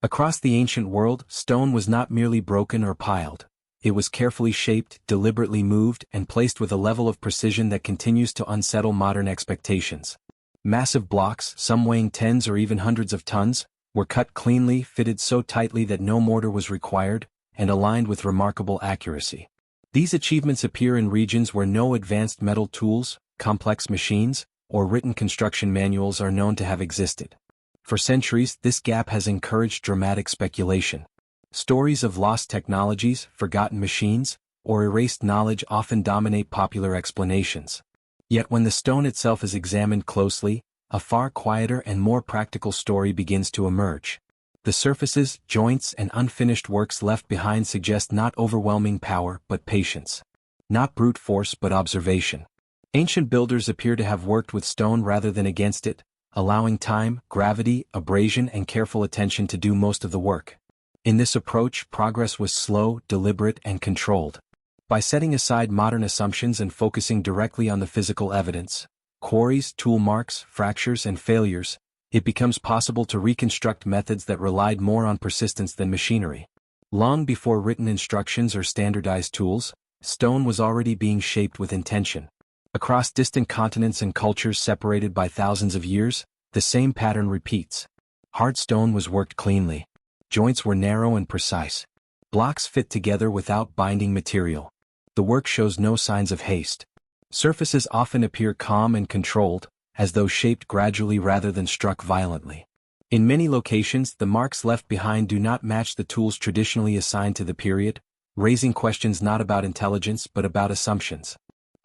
Across the ancient world, stone was not merely broken or piled. It was carefully shaped, deliberately moved, and placed with a level of precision that continues to unsettle modern expectations. Massive blocks, some weighing tens or even hundreds of tons, were cut cleanly, fitted so tightly that no mortar was required, and aligned with remarkable accuracy. These achievements appear in regions where no advanced metal tools, complex machines, or written construction manuals are known to have existed. For centuries, this gap has encouraged dramatic speculation. Stories of lost technologies, forgotten machines, or erased knowledge often dominate popular explanations. Yet when the stone itself is examined closely, a far quieter and more practical story begins to emerge. The surfaces, joints, and unfinished works left behind suggest not overwhelming power but patience. Not brute force but observation. Ancient builders appear to have worked with stone rather than against it, allowing time, gravity, abrasion, and careful attention to do most of the work. In this approach, progress was slow, deliberate, and controlled. By setting aside modern assumptions and focusing directly on the physical evidence, quarries, tool marks, fractures, and failures, it becomes possible to reconstruct methods that relied more on persistence than machinery. Long before written instructions or standardized tools, stone was already being shaped with intention. Across distant continents and cultures separated by thousands of years, the same pattern repeats. Hard stone was worked cleanly. Joints were narrow and precise. Blocks fit together without binding material. The work shows no signs of haste. Surfaces often appear calm and controlled, as though shaped gradually rather than struck violently. In many locations, the marks left behind do not match the tools traditionally assigned to the period, raising questions not about intelligence but about assumptions.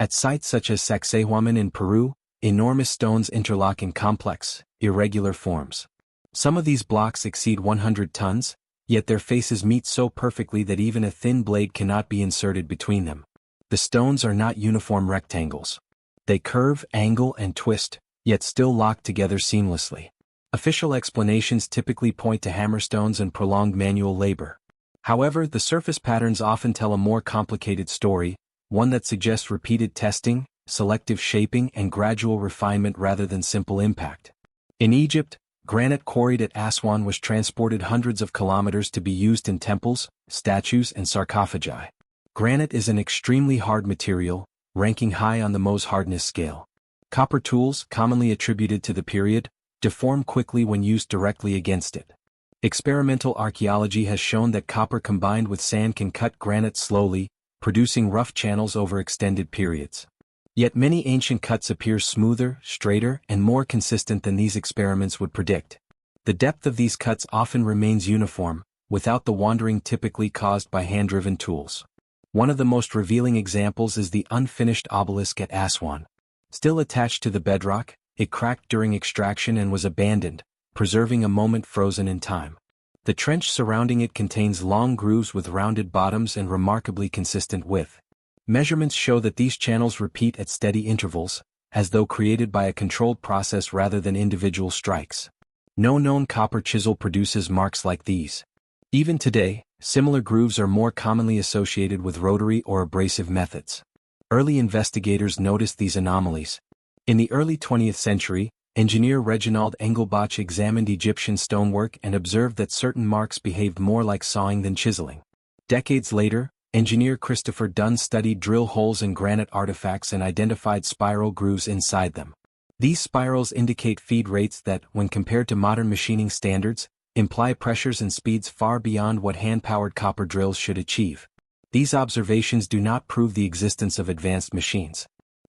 At sites such as Sacsayhuaman in Peru, enormous stones interlock in complex, irregular forms. Some of these blocks exceed 100 tons, yet their faces meet so perfectly that even a thin blade cannot be inserted between them. The stones are not uniform rectangles. They curve, angle, and twist, yet still lock together seamlessly. Official explanations typically point to hammerstones and prolonged manual labor. However, the surface patterns often tell a more complicated story, one that suggests repeated testing, selective shaping, and gradual refinement rather than simple impact. In Egypt, granite quarried at Aswan was transported hundreds of kilometers to be used in temples, statues, and sarcophagi. Granite is an extremely hard material, ranking high on the Mohs hardness scale. Copper tools, commonly attributed to the period, deform quickly when used directly against it. Experimental archaeology has shown that copper combined with sand can cut granite slowly, producing rough channels over extended periods. Yet many ancient cuts appear smoother, straighter, and more consistent than these experiments would predict. The depth of these cuts often remains uniform, without the wandering typically caused by hand-driven tools. One of the most revealing examples is the unfinished obelisk at Aswan. Still attached to the bedrock, it cracked during extraction and was abandoned, preserving a moment frozen in time. The trench surrounding it contains long grooves with rounded bottoms and remarkably consistent width. Measurements show that these channels repeat at steady intervals, as though created by a controlled process rather than individual strikes. No known copper chisel produces marks like these. Even today, similar grooves are more commonly associated with rotary or abrasive methods. Early investigators noticed these anomalies. In the early 20th century, engineer Reginald Engelbach examined Egyptian stonework and observed that certain marks behaved more like sawing than chiseling. Decades later, engineer Christopher Dunn studied drill holes in granite artifacts and identified spiral grooves inside them. These spirals indicate feed rates that, when compared to modern machining standards, imply pressures and speeds far beyond what hand-powered copper drills should achieve. These observations do not prove the existence of advanced machines.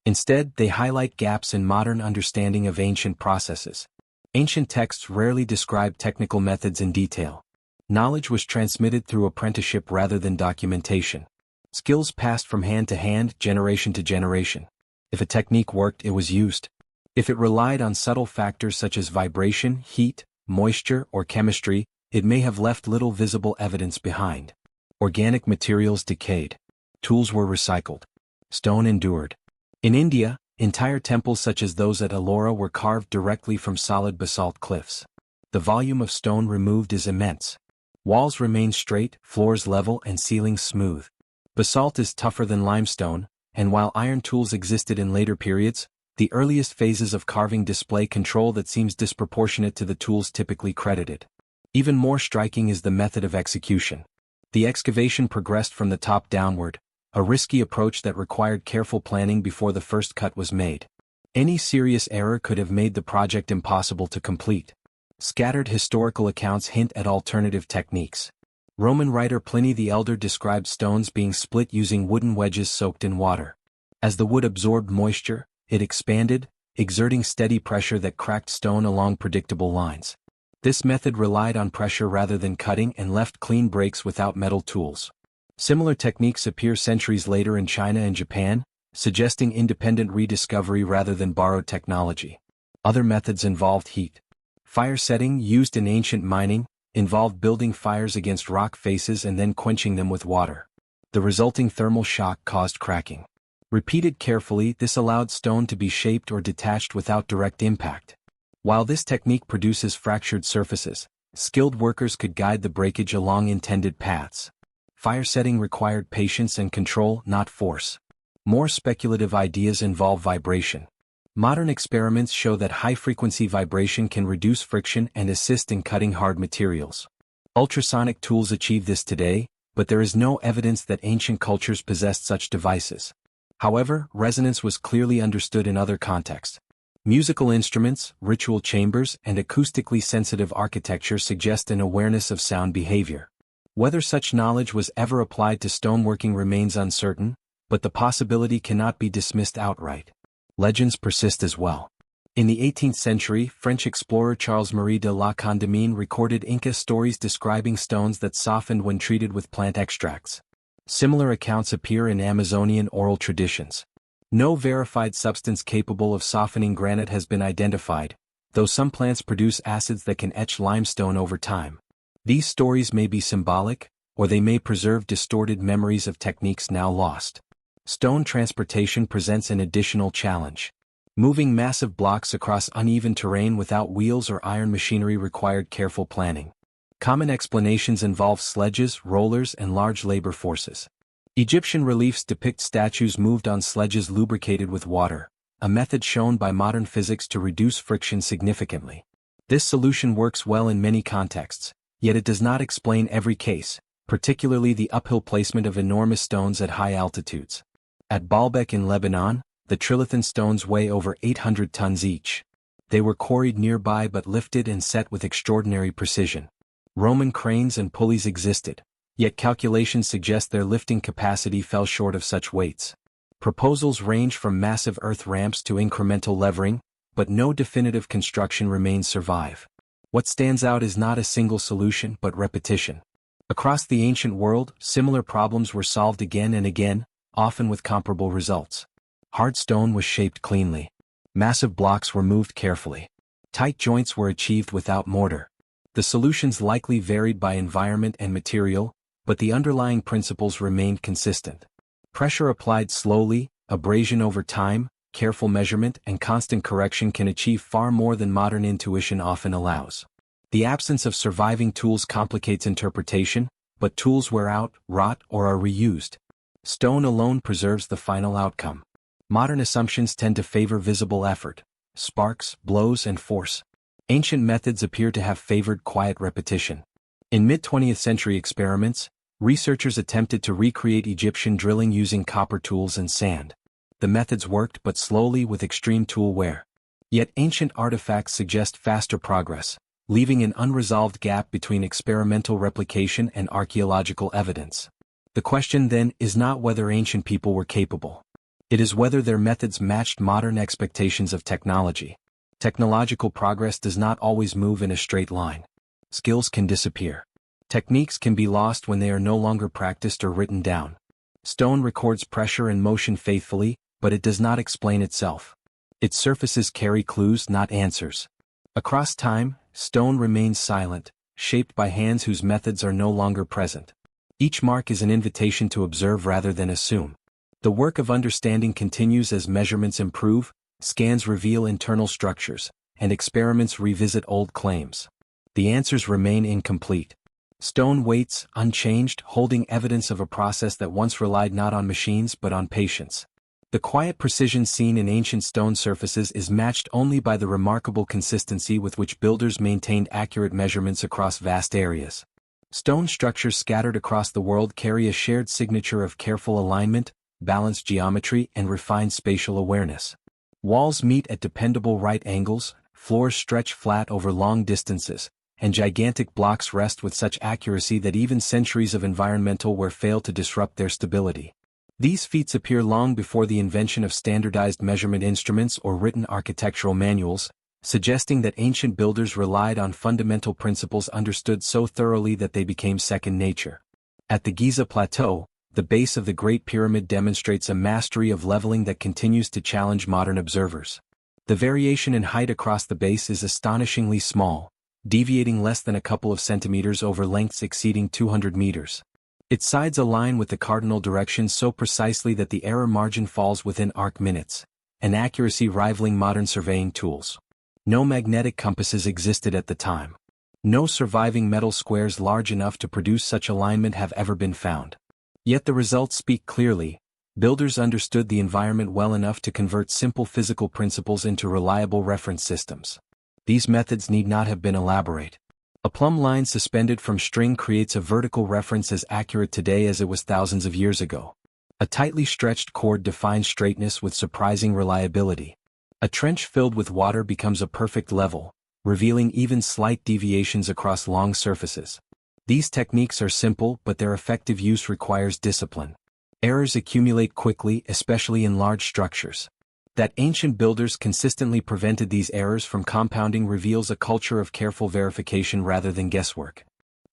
Instead, they highlight gaps in modern understanding of ancient processes. Ancient texts rarely describe technical methods in detail. Knowledge was transmitted through apprenticeship rather than documentation. Skills passed from hand to hand, generation to generation. If a technique worked, it was used. If it relied on subtle factors such as vibration, heat, moisture, or chemistry, it may have left little visible evidence behind. Organic materials decayed. Tools were recycled. Stone endured. In India, entire temples such as those at Ellora were carved directly from solid basalt cliffs. The volume of stone removed is immense. Walls remain straight, floors level, and ceilings smooth. Basalt is tougher than limestone, and while iron tools existed in later periods, the earliest phases of carving display control that seems disproportionate to the tools typically credited. Even more striking is the method of execution. The excavation progressed from the top downward, a risky approach that required careful planning before the first cut was made. Any serious error could have made the project impossible to complete. Scattered historical accounts hint at alternative techniques. Roman writer Pliny the Elder described stones being split using wooden wedges soaked in water. As the wood absorbed moisture, it expanded, exerting steady pressure that cracked stone along predictable lines. This method relied on pressure rather than cutting and left clean breaks without metal tools. Similar techniques appear centuries later in China and Japan, suggesting independent rediscovery rather than borrowed technology. Other methods involved heat. Fire setting, used in ancient mining, involved building fires against rock faces and then quenching them with water. The resulting thermal shock caused cracking. Repeated carefully, this allowed stone to be shaped or detached without direct impact. While this technique produces fractured surfaces, skilled workers could guide the breakage along intended paths. Fire setting required patience and control, not force. More speculative ideas involve vibration. Modern experiments show that high-frequency vibration can reduce friction and assist in cutting hard materials. Ultrasonic tools achieve this today, but there is no evidence that ancient cultures possessed such devices. However, resonance was clearly understood in other contexts. Musical instruments, ritual chambers, and acoustically sensitive architecture suggest an awareness of sound behavior. Whether such knowledge was ever applied to stoneworking remains uncertain, but the possibility cannot be dismissed outright. Legends persist as well. In the 18th century, French explorer Charles-Marie de la Condamine recorded Inca stories describing stones that softened when treated with plant extracts. Similar accounts appear in Amazonian oral traditions. No verified substance capable of softening granite has been identified, though some plants produce acids that can etch limestone over time. These stories may be symbolic, or they may preserve distorted memories of techniques now lost. Stone transportation presents an additional challenge. Moving massive blocks across uneven terrain without wheels or iron machinery required careful planning. Common explanations involve sledges, rollers, and large labor forces. Egyptian reliefs depict statues moved on sledges lubricated with water, a method shown by modern physics to reduce friction significantly. This solution works well in many contexts, yet it does not explain every case, particularly the uphill placement of enormous stones at high altitudes. At Baalbek in Lebanon, the trilithon stones weigh over 800 tons each. They were quarried nearby but lifted and set with extraordinary precision. Roman cranes and pulleys existed, yet calculations suggest their lifting capacity fell short of such weights. Proposals range from massive earth ramps to incremental levering, but no definitive construction remains survive. What stands out is not a single solution but repetition. Across the ancient world, similar problems were solved again and again, often with comparable results. Hard stone was shaped cleanly. Massive blocks were moved carefully. Tight joints were achieved without mortar. The solutions likely varied by environment and material, but the underlying principles remained consistent. Pressure applied slowly, abrasion over time, careful measurement, and constant correction can achieve far more than modern intuition often allows. The absence of surviving tools complicates interpretation, but tools wear out, rot, or are reused. Stone alone preserves the final outcome. Modern assumptions tend to favor visible effort, sparks, blows, and force. Ancient methods appear to have favored quiet repetition. In mid-20th century experiments, researchers attempted to recreate Egyptian drilling using copper tools and sand. The methods worked but slowly with extreme tool wear. Yet ancient artifacts suggest faster progress, leaving an unresolved gap between experimental replication and archaeological evidence. The question then is not whether ancient people were capable. It is whether their methods matched modern expectations of technology. Technological progress does not always move in a straight line. Skills can disappear. Techniques can be lost when they are no longer practiced or written down. Stone records pressure and motion faithfully, but it does not explain itself. Its surfaces carry clues, not answers. Across time, stone remains silent, shaped by hands whose methods are no longer present. Each mark is an invitation to observe rather than assume. The work of understanding continues as measurements improve, scans reveal internal structures, and experiments revisit old claims. The answers remain incomplete. Stone waits, unchanged, holding evidence of a process that once relied not on machines but on patience. The quiet precision seen in ancient stone surfaces is matched only by the remarkable consistency with which builders maintained accurate measurements across vast areas. Stone structures scattered across the world carry a shared signature of careful alignment, balanced geometry, and refined spatial awareness. Walls meet at dependable right angles, floors stretch flat over long distances, and gigantic blocks rest with such accuracy that even centuries of environmental wear fail to disrupt their stability. These feats appear long before the invention of standardized measurement instruments or written architectural manuals, suggesting that ancient builders relied on fundamental principles understood so thoroughly that they became second nature. At the Giza Plateau, the base of the Great Pyramid demonstrates a mastery of leveling that continues to challenge modern observers. The variation in height across the base is astonishingly small, deviating less than a couple of centimeters over lengths exceeding 200 meters. Its sides align with the cardinal direction so precisely that the error margin falls within arc minutes, an accuracy rivaling modern surveying tools. No magnetic compasses existed at the time. No surviving metal squares large enough to produce such alignment have ever been found. Yet the results speak clearly. Builders understood the environment well enough to convert simple physical principles into reliable reference systems. These methods need not have been elaborate. A plumb line suspended from string creates a vertical reference as accurate today as it was thousands of years ago. A tightly stretched cord defines straightness with surprising reliability. A trench filled with water becomes a perfect level, revealing even slight deviations across long surfaces. These techniques are simple, but their effective use requires discipline. Errors accumulate quickly, especially in large structures. That ancient builders consistently prevented these errors from compounding reveals a culture of careful verification rather than guesswork.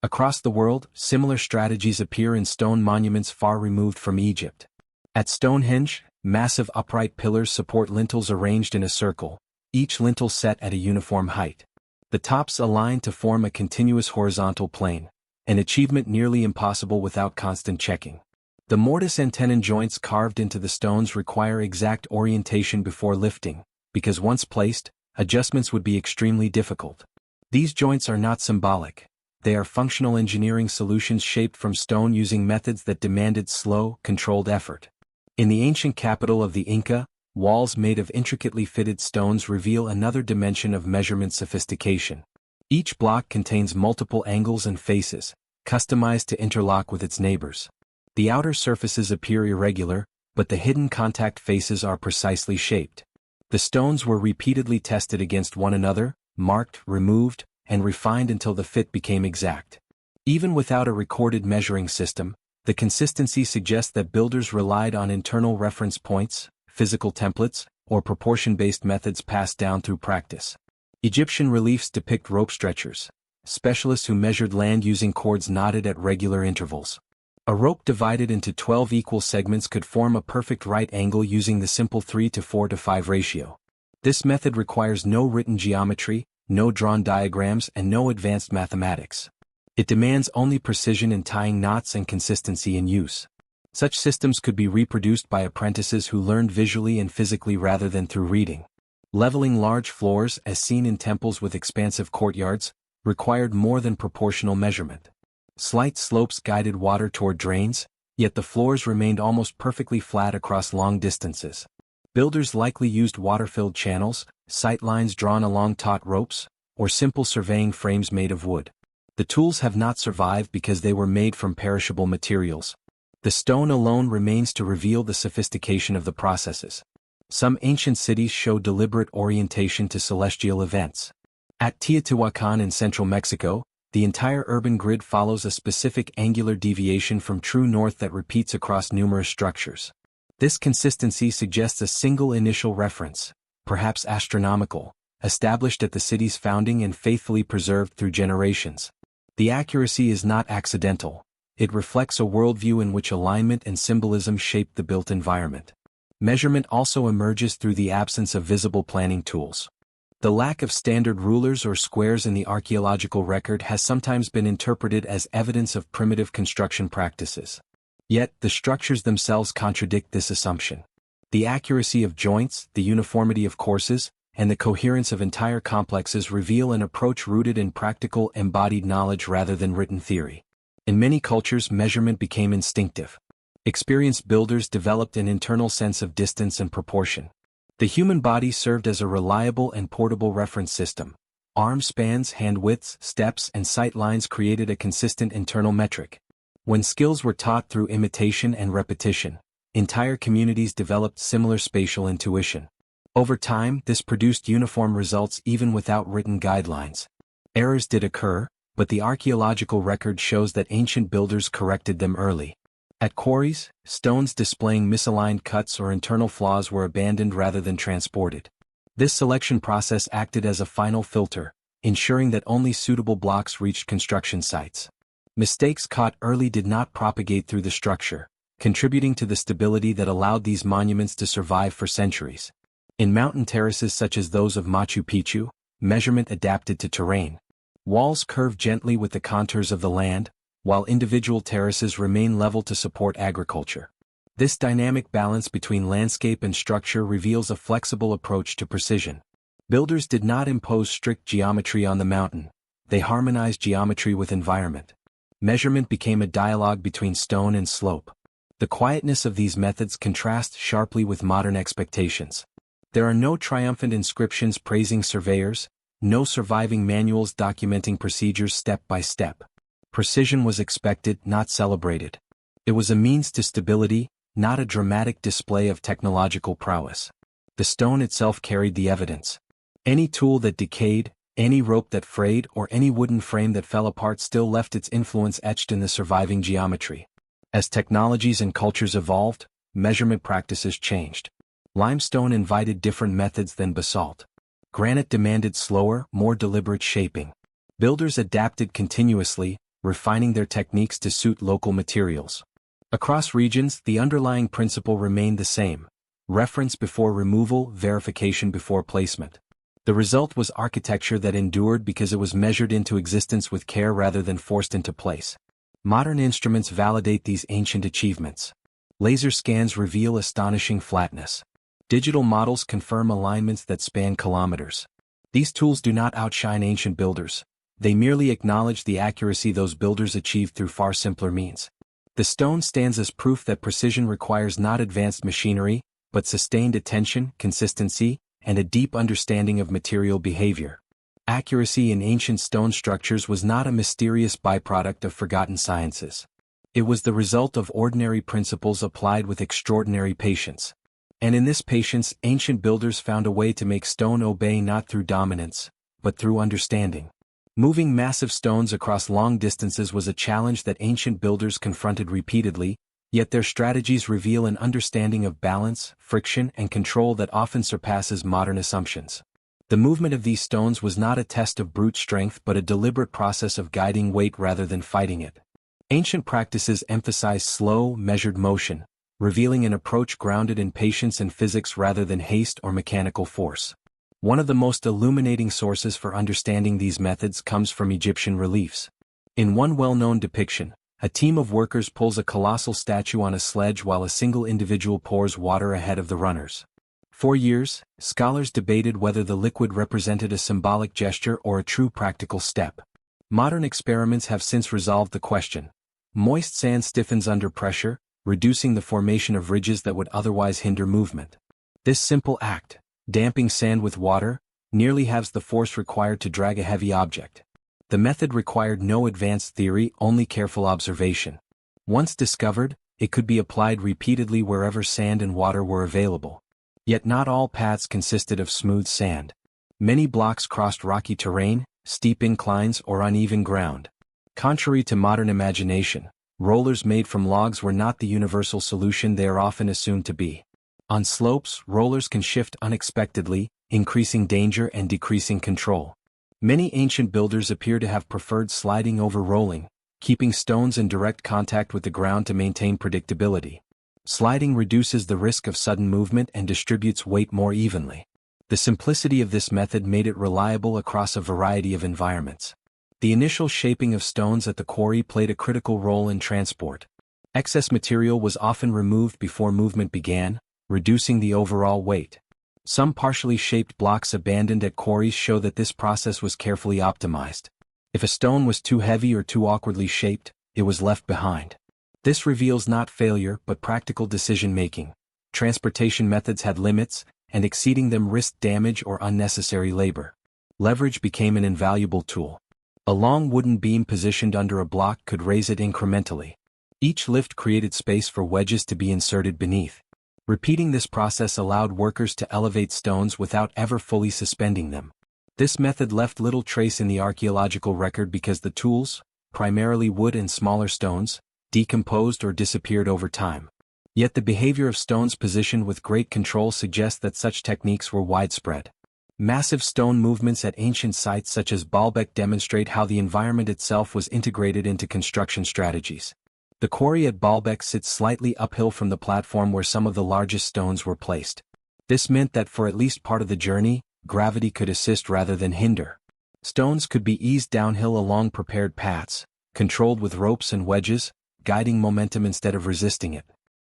Across the world, similar strategies appear in stone monuments far removed from Egypt. At Stonehenge, massive upright pillars support lintels arranged in a circle, each lintel set at a uniform height. The tops align to form a continuous horizontal plane, an achievement nearly impossible without constant checking. The mortise and tenon joints carved into the stones require exact orientation before lifting, because once placed, adjustments would be extremely difficult. These joints are not symbolic. They are functional engineering solutions shaped from stone using methods that demanded slow, controlled effort. In the ancient capital of the Inca, walls made of intricately fitted stones reveal another dimension of measurement sophistication. Each block contains multiple angles and faces, customized to interlock with its neighbors. The outer surfaces appear irregular, but the hidden contact faces are precisely shaped. The stones were repeatedly tested against one another, marked, removed, and refined until the fit became exact. Even without a recorded measuring system, the consistency suggests that builders relied on internal reference points, physical templates, or proportion-based methods passed down through practice. Egyptian reliefs depict rope stretchers, specialists who measured land using cords knotted at regular intervals. A rope divided into 12 equal segments could form a perfect right angle using the simple 3:4:5 ratio. This method requires no written geometry, no drawn diagrams, and no advanced mathematics. It demands only precision in tying knots and consistency in use. Such systems could be reproduced by apprentices who learned visually and physically rather than through reading. Leveling large floors, as seen in temples with expansive courtyards, required more than proportional measurement. Slight slopes guided water toward drains, yet the floors remained almost perfectly flat across long distances. Builders likely used water-filled channels, sight lines drawn along taut ropes, or simple surveying frames made of wood. The tools have not survived because they were made from perishable materials. The stone alone remains to reveal the sophistication of the processes. Some ancient cities show deliberate orientation to celestial events. At Teotihuacan in central Mexico, the entire urban grid follows a specific angular deviation from true north that repeats across numerous structures. This consistency suggests a single initial reference, perhaps astronomical, established at the city's founding and faithfully preserved through generations. The accuracy is not accidental. It reflects a worldview in which alignment and symbolism shape the built environment. Measurement also emerges through the absence of visible planning tools. The lack of standard rulers or squares in the archaeological record has sometimes been interpreted as evidence of primitive construction practices. Yet, the structures themselves contradict this assumption. The accuracy of joints, the uniformity of courses, and the coherence of entire complexes reveal an approach rooted in practical, embodied knowledge rather than written theory. In many cultures, measurement became instinctive. Experienced builders developed an internal sense of distance and proportion. The human body served as a reliable and portable reference system. Arm spans, hand widths, steps, and sight lines created a consistent internal metric. When skills were taught through imitation and repetition, entire communities developed similar spatial intuition. Over time, this produced uniform results even without written guidelines. Errors did occur, but the archaeological record shows that ancient builders corrected them early. At quarries, stones displaying misaligned cuts or internal flaws were abandoned rather than transported. This selection process acted as a final filter, ensuring that only suitable blocks reached construction sites. Mistakes caught early did not propagate through the structure, contributing to the stability that allowed these monuments to survive for centuries. In mountain terraces such as those of Machu Picchu, measurement adapted to terrain. Walls curve gently with the contours of the land, while individual terraces remain level to support agriculture. This dynamic balance between landscape and structure reveals a flexible approach to precision. Builders did not impose strict geometry on the mountain, they harmonized geometry with environment. Measurement became a dialogue between stone and slope. The quietness of these methods contrasts sharply with modern expectations. There are no triumphant inscriptions praising surveyors, no surviving manuals documenting procedures step by step. Precision was expected, not celebrated. It was a means to stability, not a dramatic display of technological prowess. The stone itself carried the evidence. Any tool that decayed, any rope that frayed, or any wooden frame that fell apart still left its influence etched in the surviving geometry. As technologies and cultures evolved, measurement practices changed. Limestone invited different methods than basalt. Granite demanded slower, more deliberate shaping. Builders adapted continuously, refining their techniques to suit local materials. Across regions, the underlying principle remained the same: reference before removal, verification before placement. The result was architecture that endured because it was measured into existence with care rather than forced into place. Modern instruments validate these ancient achievements. Laser scans reveal astonishing flatness. Digital models confirm alignments that span kilometers. These tools do not outshine ancient builders. They merely acknowledge the accuracy those builders achieved through far simpler means. The stone stands as proof that precision requires not advanced machinery, but sustained attention, consistency, and a deep understanding of material behavior. Accuracy in ancient stone structures was not a mysterious byproduct of forgotten sciences. It was the result of ordinary principles applied with extraordinary patience. And in this patience, ancient builders found a way to make stone obey not through dominance, but through understanding. Moving massive stones across long distances was a challenge that ancient builders confronted repeatedly, yet their strategies reveal an understanding of balance, friction, and control that often surpasses modern assumptions. The movement of these stones was not a test of brute strength but a deliberate process of guiding weight rather than fighting it. Ancient practices emphasized slow, measured motion, revealing an approach grounded in patience and physics rather than haste or mechanical force. One of the most illuminating sources for understanding these methods comes from Egyptian reliefs. In one well-known depiction, a team of workers pulls a colossal statue on a sledge while a single individual pours water ahead of the runners. For years, scholars debated whether the liquid represented a symbolic gesture or a true practical step. Modern experiments have since resolved the question. Moist sand stiffens under pressure, reducing the formation of ridges that would otherwise hinder movement. This simple act, damping sand with water, nearly halves the force required to drag a heavy object. The method required no advanced theory, only careful observation. Once discovered, it could be applied repeatedly wherever sand and water were available. Yet not all paths consisted of smooth sand. Many blocks crossed rocky terrain, steep inclines, or uneven ground. Contrary to modern imagination, rollers made from logs were not the universal solution they are often assumed to be. On slopes, rollers can shift unexpectedly, increasing danger and decreasing control. Many ancient builders appear to have preferred sliding over rolling, keeping stones in direct contact with the ground to maintain predictability. Sliding reduces the risk of sudden movement and distributes weight more evenly. The simplicity of this method made it reliable across a variety of environments. The initial shaping of stones at the quarry played a critical role in transport. Excess material was often removed before movement began, reducing the overall weight. Some partially shaped blocks abandoned at quarries show that this process was carefully optimized. If a stone was too heavy or too awkwardly shaped, it was left behind. This reveals not failure but practical decision-making. Transportation methods had limits, and exceeding them risked damage or unnecessary labor. Leverage became an invaluable tool. A long wooden beam positioned under a block could raise it incrementally. Each lift created space for wedges to be inserted beneath. Repeating this process allowed workers to elevate stones without ever fully suspending them. This method left little trace in the archaeological record because the tools, primarily wood and smaller stones, decomposed or disappeared over time. Yet the behavior of stones positioned with great control suggests that such techniques were widespread. Massive stone movements at ancient sites such as Baalbek demonstrate how the environment itself was integrated into construction strategies. The quarry at Baalbek sits slightly uphill from the platform where some of the largest stones were placed. This meant that for at least part of the journey, gravity could assist rather than hinder. Stones could be eased downhill along prepared paths, controlled with ropes and wedges, guiding momentum instead of resisting it.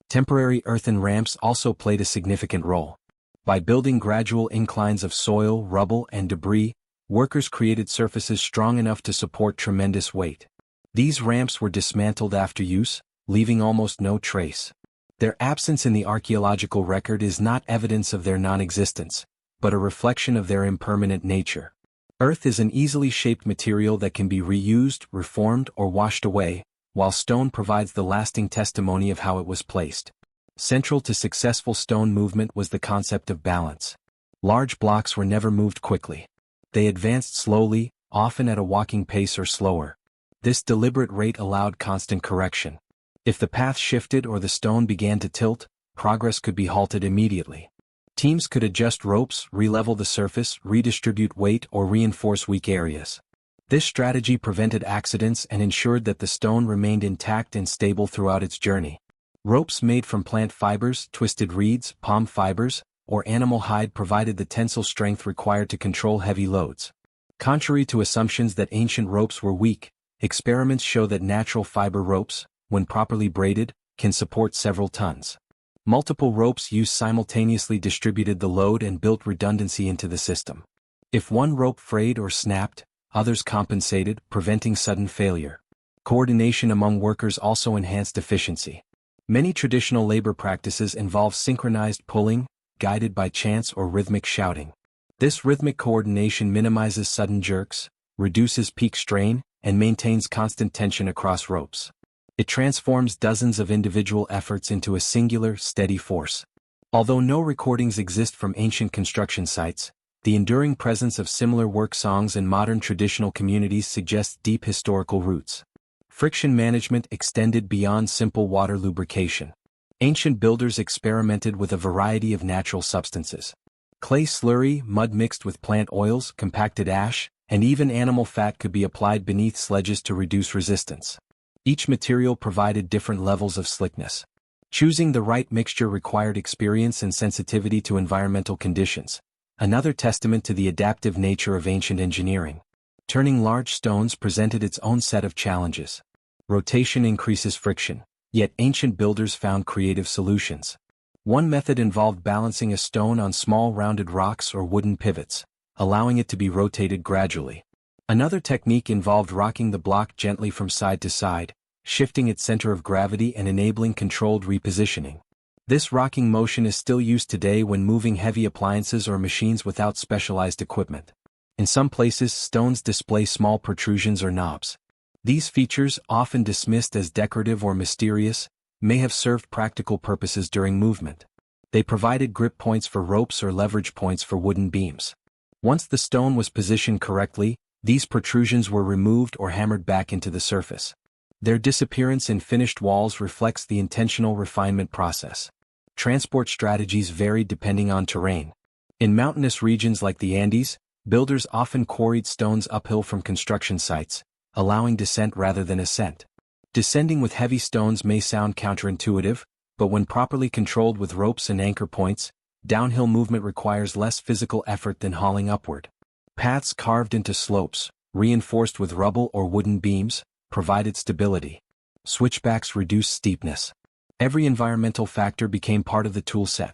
Temporary earthen ramps also played a significant role. By building gradual inclines of soil, rubble, and debris, workers created surfaces strong enough to support tremendous weight. These ramps were dismantled after use, leaving almost no trace. Their absence in the archaeological record is not evidence of their non-existence, but a reflection of their impermanent nature. Earth is an easily shaped material that can be reused, reformed, or washed away, while stone provides the lasting testimony of how it was placed. Central to successful stone movement was the concept of balance. Large blocks were never moved quickly. They advanced slowly, often at a walking pace or slower. This deliberate rate allowed constant correction. If the path shifted or the stone began to tilt, progress could be halted immediately. Teams could adjust ropes, re-level the surface, redistribute weight, or reinforce weak areas. This strategy prevented accidents and ensured that the stone remained intact and stable throughout its journey. Ropes made from plant fibers, twisted reeds, palm fibers, or animal hide provided the tensile strength required to control heavy loads. Contrary to assumptions that ancient ropes were weak, experiments show that natural fiber ropes, when properly braided, can support several tons. Multiple ropes used simultaneously distributed the load and built redundancy into the system. If one rope frayed or snapped, others compensated, preventing sudden failure. Coordination among workers also enhanced efficiency. Many traditional labor practices involve synchronized pulling, guided by chants or rhythmic shouting. This rhythmic coordination minimizes sudden jerks, reduces peak strain, and maintains constant tension across ropes. It transforms dozens of individual efforts into a singular, steady force. Although no recordings exist from ancient construction sites, the enduring presence of similar work songs in modern traditional communities suggests deep historical roots. Friction management extended beyond simple water lubrication. Ancient builders experimented with a variety of natural substances. Clay slurry, mud mixed with plant oils, compacted ash, and even animal fat could be applied beneath sledges to reduce resistance. Each material provided different levels of slickness. Choosing the right mixture required experience and sensitivity to environmental conditions, another testament to the adaptive nature of ancient engineering. Turning large stones presented its own set of challenges. Rotation increases friction, yet ancient builders found creative solutions. One method involved balancing a stone on small rounded rocks or wooden pivots, allowing it to be rotated gradually. Another technique involved rocking the block gently from side to side, shifting its center of gravity and enabling controlled repositioning. This rocking motion is still used today when moving heavy appliances or machines without specialized equipment. In some places, stones display small protrusions or knobs. These features, often dismissed as decorative or mysterious, may have served practical purposes during movement. They provided grip points for ropes or leverage points for wooden beams. Once the stone was positioned correctly, these protrusions were removed or hammered back into the surface. Their disappearance in finished walls reflects the intentional refinement process. Transport strategies varied depending on terrain. In mountainous regions like the Andes, builders often quarried stones uphill from construction sites, allowing descent rather than ascent. Descending with heavy stones may sound counterintuitive, but when properly controlled with ropes and anchor points, downhill movement requires less physical effort than hauling upward. Paths carved into slopes, reinforced with rubble or wooden beams, provided stability. Switchbacks reduced steepness. Every environmental factor became part of the toolset.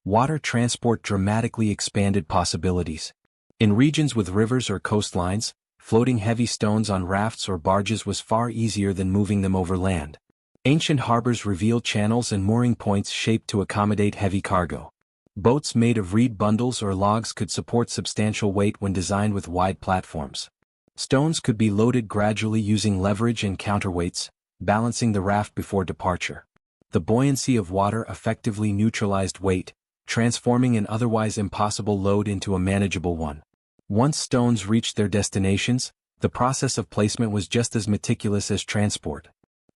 Water transport dramatically expanded possibilities. In regions with rivers or coastlines, floating heavy stones on rafts or barges was far easier than moving them over land. Ancient harbors reveal channels and mooring points shaped to accommodate heavy cargo. Boats made of reed bundles or logs could support substantial weight when designed with wide platforms. Stones could be loaded gradually using leverage and counterweights, balancing the raft before departure. The buoyancy of water effectively neutralized weight, transforming an otherwise impossible load into a manageable one. Once stones reached their destinations, the process of placement was just as meticulous as transport.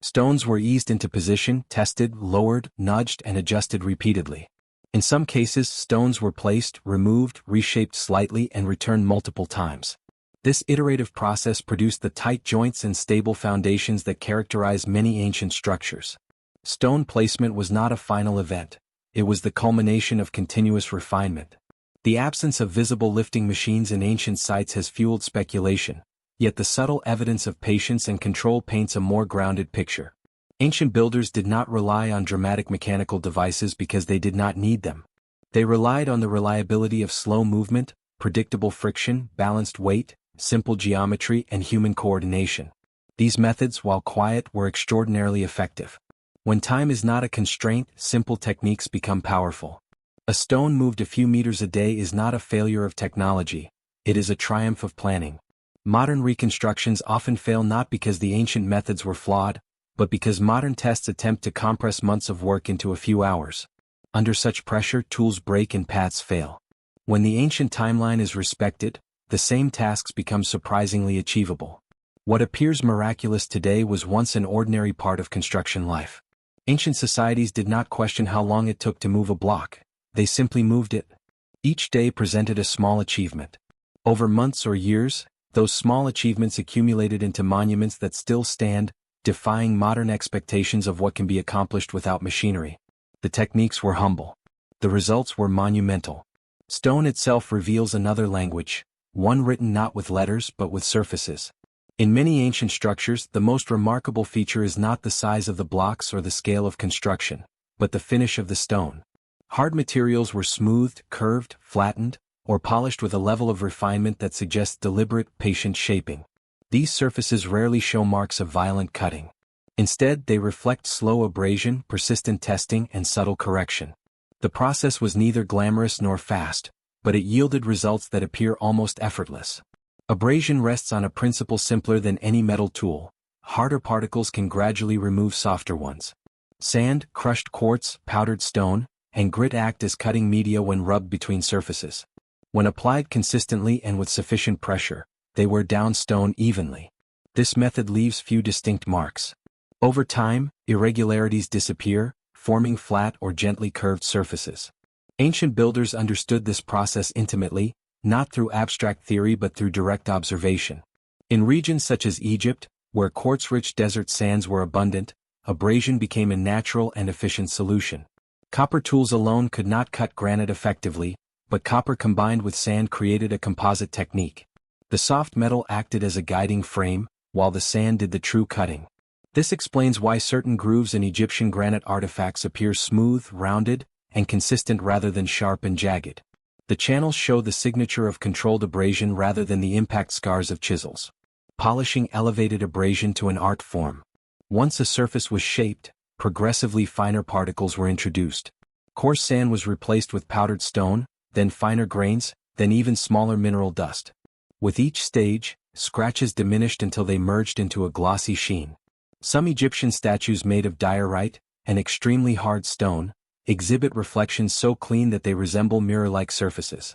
Stones were eased into position, tested, lowered, nudged, and adjusted repeatedly. In some cases, stones were placed, removed, reshaped slightly, and returned multiple times. This iterative process produced the tight joints and stable foundations that characterize many ancient structures. Stone placement was not a final event. It was the culmination of continuous refinement. The absence of visible lifting machines in ancient sites has fueled speculation, yet the subtle evidence of patience and control paints a more grounded picture. Ancient builders did not rely on dramatic mechanical devices because they did not need them. They relied on the reliability of slow movement, predictable friction, balanced weight, simple geometry, and human coordination. These methods, while quiet, were extraordinarily effective. When time is not a constraint, simple techniques become powerful. A stone moved a few meters a day is not a failure of technology, it is a triumph of planning. Modern reconstructions often fail not because the ancient methods were flawed, but because modern tests attempt to compress months of work into a few hours. Under such pressure, tools break and paths fail. When the ancient timeline is respected, the same tasks become surprisingly achievable. What appears miraculous today was once an ordinary part of construction life. Ancient societies did not question how long it took to move a block, they simply moved it. Each day presented a small achievement. Over months or years, those small achievements accumulated into monuments that still stand, defying modern expectations of what can be accomplished without machinery. The techniques were humble. The results were monumental. Stone itself reveals another language, one written not with letters but with surfaces. In many ancient structures, the most remarkable feature is not the size of the blocks or the scale of construction, but the finish of the stone. Hard materials were smoothed, curved, flattened, or polished with a level of refinement that suggests deliberate, patient shaping. These surfaces rarely show marks of violent cutting. Instead, they reflect slow abrasion, persistent testing, and subtle correction. The process was neither glamorous nor fast, but it yielded results that appear almost effortless. Abrasion rests on a principle simpler than any metal tool. Harder particles can gradually remove softer ones. Sand, crushed quartz, powdered stone, and grit act as cutting media when rubbed between surfaces. When applied consistently and with sufficient pressure, they wear down stone evenly. This method leaves few distinct marks. Over time, irregularities disappear, forming flat or gently curved surfaces. Ancient builders understood this process intimately, not through abstract theory but through direct observation. In regions such as Egypt, where quartz-rich desert sands were abundant, abrasion became a natural and efficient solution. Copper tools alone could not cut granite effectively, but copper combined with sand created a composite technique. The soft metal acted as a guiding frame, while the sand did the true cutting. This explains why certain grooves in Egyptian granite artifacts appear smooth, rounded, and consistent rather than sharp and jagged. The channels show the signature of controlled abrasion rather than the impact scars of chisels. Polishing elevated abrasion to an art form. Once a surface was shaped, progressively finer particles were introduced. Coarse sand was replaced with powdered stone, then finer grains, then even smaller mineral dust. With each stage, scratches diminished until they merged into a glossy sheen. Some Egyptian statues made of diorite, an extremely hard stone, exhibit reflections so clean that they resemble mirror-like surfaces.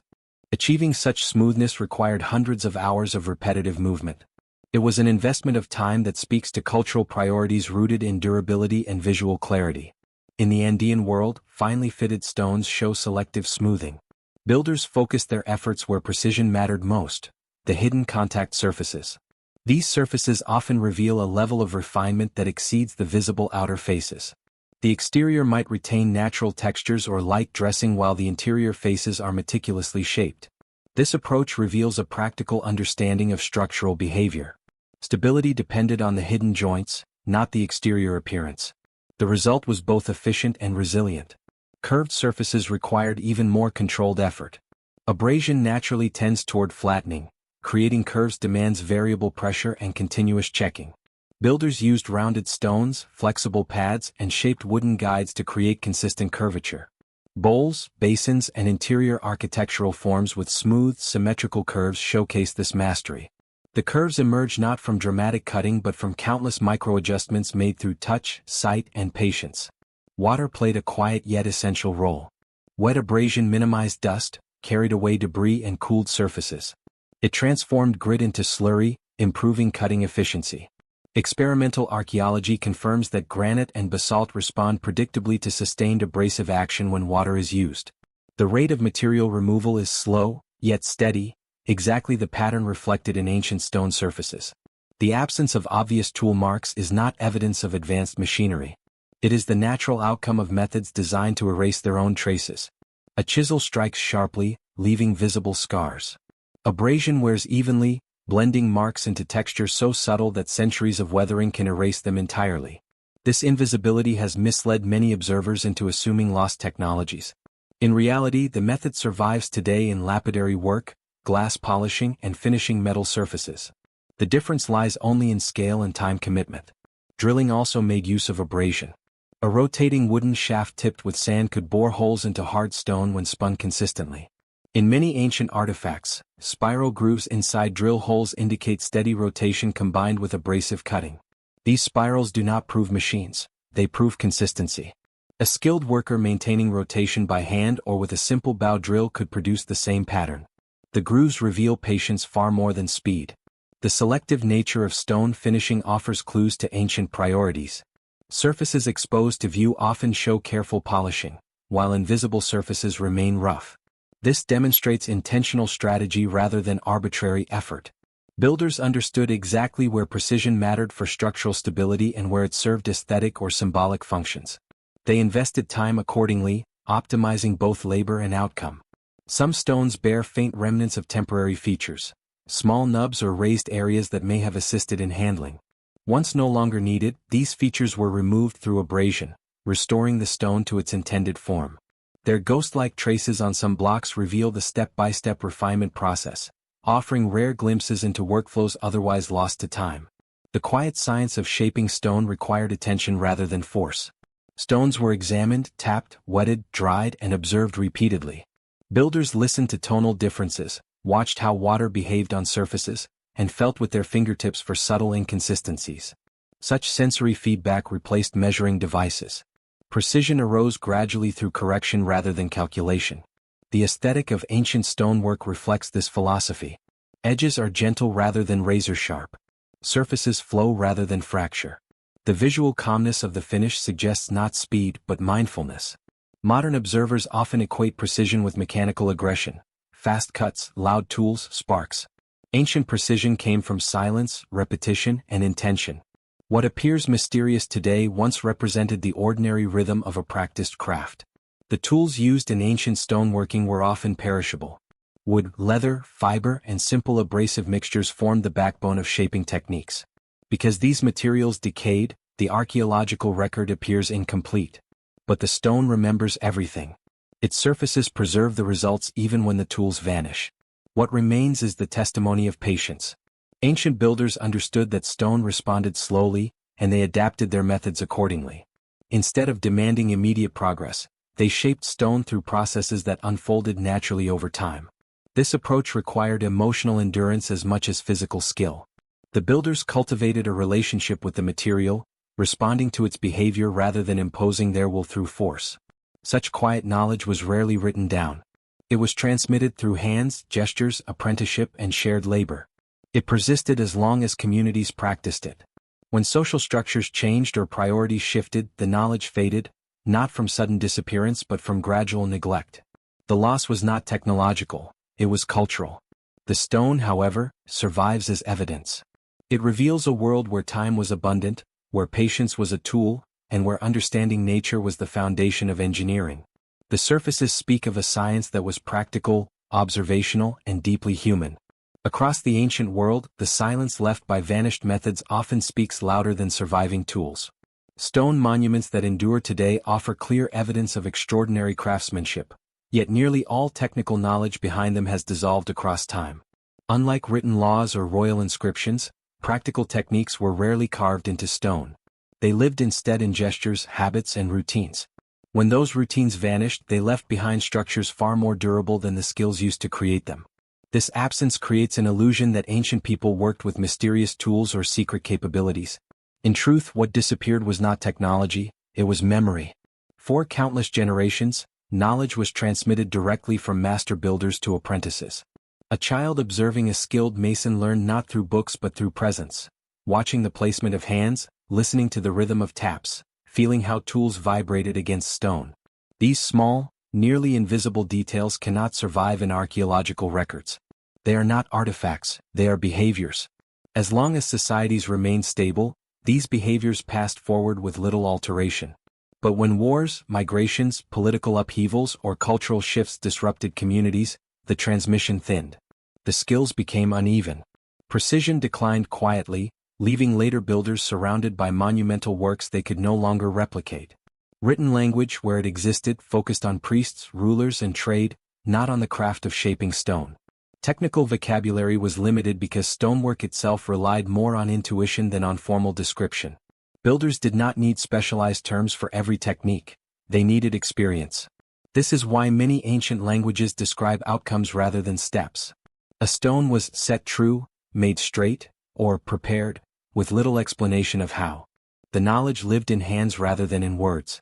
Achieving such smoothness required hundreds of hours of repetitive movement. It was an investment of time that speaks to cultural priorities rooted in durability and visual clarity. In the Andean world, finely fitted stones show selective smoothing. Builders focused their efforts where precision mattered most, the hidden contact surfaces. These surfaces often reveal a level of refinement that exceeds the visible outer faces. The exterior might retain natural textures or light dressing while the interior faces are meticulously shaped. This approach reveals a practical understanding of structural behavior. Stability depended on the hidden joints, not the exterior appearance. The result was both efficient and resilient. Curved surfaces required even more controlled effort. Abrasion naturally tends toward flattening. Creating curves demands variable pressure and continuous checking. Builders used rounded stones, flexible pads, and shaped wooden guides to create consistent curvature. Bowls, basins, and interior architectural forms with smooth, symmetrical curves showcase this mastery. The curves emerge not from dramatic cutting but from countless micro-adjustments made through touch, sight, and patience. Water played a quiet yet essential role. Wet abrasion minimized dust, carried away debris, and cooled surfaces. It transformed grit into slurry, improving cutting efficiency. Experimental archaeology confirms that granite and basalt respond predictably to sustained abrasive action when water is used. The rate of material removal is slow, yet steady, exactly the pattern reflected in ancient stone surfaces. The absence of obvious tool marks is not evidence of advanced machinery. It is the natural outcome of methods designed to erase their own traces. A chisel strikes sharply, leaving visible scars. Abrasion wears evenly, blending marks into textures so subtle that centuries of weathering can erase them entirely. This invisibility has misled many observers into assuming lost technologies. In reality, the method survives today in lapidary work, glass polishing, and finishing metal surfaces. The difference lies only in scale and time commitment. Drilling also made use of abrasion. A rotating wooden shaft tipped with sand could bore holes into hard stone when spun consistently. In many ancient artifacts, spiral grooves inside drill holes indicate steady rotation combined with abrasive cutting. These spirals do not prove machines, they prove consistency. A skilled worker maintaining rotation by hand or with a simple bow drill could produce the same pattern. The grooves reveal patience far more than speed. The selective nature of stone finishing offers clues to ancient priorities. Surfaces exposed to view often show careful polishing, while invisible surfaces remain rough. This demonstrates intentional strategy rather than arbitrary effort. Builders understood exactly where precision mattered for structural stability and where it served aesthetic or symbolic functions. They invested time accordingly, optimizing both labor and outcome. Some stones bear faint remnants of temporary features, small nubs or raised areas that may have assisted in handling. Once no longer needed, these features were removed through abrasion, restoring the stone to its intended form. Their ghost-like traces on some blocks reveal the step-by-step refinement process, offering rare glimpses into workflows otherwise lost to time. The quiet science of shaping stone required attention rather than force. Stones were examined, tapped, wetted, dried, and observed repeatedly. Builders listened to tonal differences, watched how water behaved on surfaces, and felt with their fingertips for subtle inconsistencies. Such sensory feedback replaced measuring devices. Precision arose gradually through correction rather than calculation. The aesthetic of ancient stonework reflects this philosophy. Edges are gentle rather than razor-sharp. Surfaces flow rather than fracture. The visual calmness of the finish suggests not speed but mindfulness. Modern observers often equate precision with mechanical aggression. Fast cuts, loud tools, sparks. Ancient precision came from silence, repetition, and intention. What appears mysterious today once represented the ordinary rhythm of a practiced craft. The tools used in ancient stoneworking were often perishable. Wood, leather, fiber, and simple abrasive mixtures formed the backbone of shaping techniques. Because these materials decayed, the archaeological record appears incomplete. But the stone remembers everything. Its surfaces preserve the results even when the tools vanish. What remains is the testimony of patience. Ancient builders understood that stone responded slowly, and they adapted their methods accordingly. Instead of demanding immediate progress, they shaped stone through processes that unfolded naturally over time. This approach required emotional endurance as much as physical skill. The builders cultivated a relationship with the material, responding to its behavior rather than imposing their will through force. Such quiet knowledge was rarely written down. It was transmitted through hands, gestures, apprenticeship, and shared labor. It persisted as long as communities practiced it. When social structures changed or priorities shifted, the knowledge faded, not from sudden disappearance but from gradual neglect. The loss was not technological, it was cultural. The stone, however, survives as evidence. It reveals a world where time was abundant, where patience was a tool, and where understanding nature was the foundation of engineering. The surfaces speak of a science that was practical, observational, and deeply human. Across the ancient world, the silence left by vanished methods often speaks louder than surviving tools. Stone monuments that endure today offer clear evidence of extraordinary craftsmanship, yet nearly all technical knowledge behind them has dissolved across time. Unlike written laws or royal inscriptions, Practical techniques were rarely carved into stone. They lived instead in gestures, habits, and routines. When those routines vanished, they left behind structures far more durable than the skills used to create them. This absence creates an illusion that ancient people worked with mysterious tools or secret capabilities. In truth, what disappeared was not technology, it was memory. For countless generations, knowledge was transmitted directly from master builders to apprentices. A child observing a skilled mason learned not through books but through presence, watching the placement of hands, listening to the rhythm of taps, feeling how tools vibrated against stone. These small, nearly invisible details cannot survive in archaeological records. They are not artifacts, they are behaviors. As long as societies remained stable, these behaviors passed forward with little alteration. But when wars, migrations, political upheavals, or cultural shifts disrupted communities, the transmission thinned. The skills became uneven. Precision declined quietly, leaving later builders surrounded by monumental works they could no longer replicate. Written language, where it existed, focused on priests, rulers, and trade, not on the craft of shaping stone. Technical vocabulary was limited because stonework itself relied more on intuition than on formal description. Builders did not need specialized terms for every technique, they needed experience. This is why many ancient languages describe outcomes rather than steps. A stone was set true, made straight, or prepared, with little explanation of how. The knowledge lived in hands rather than in words.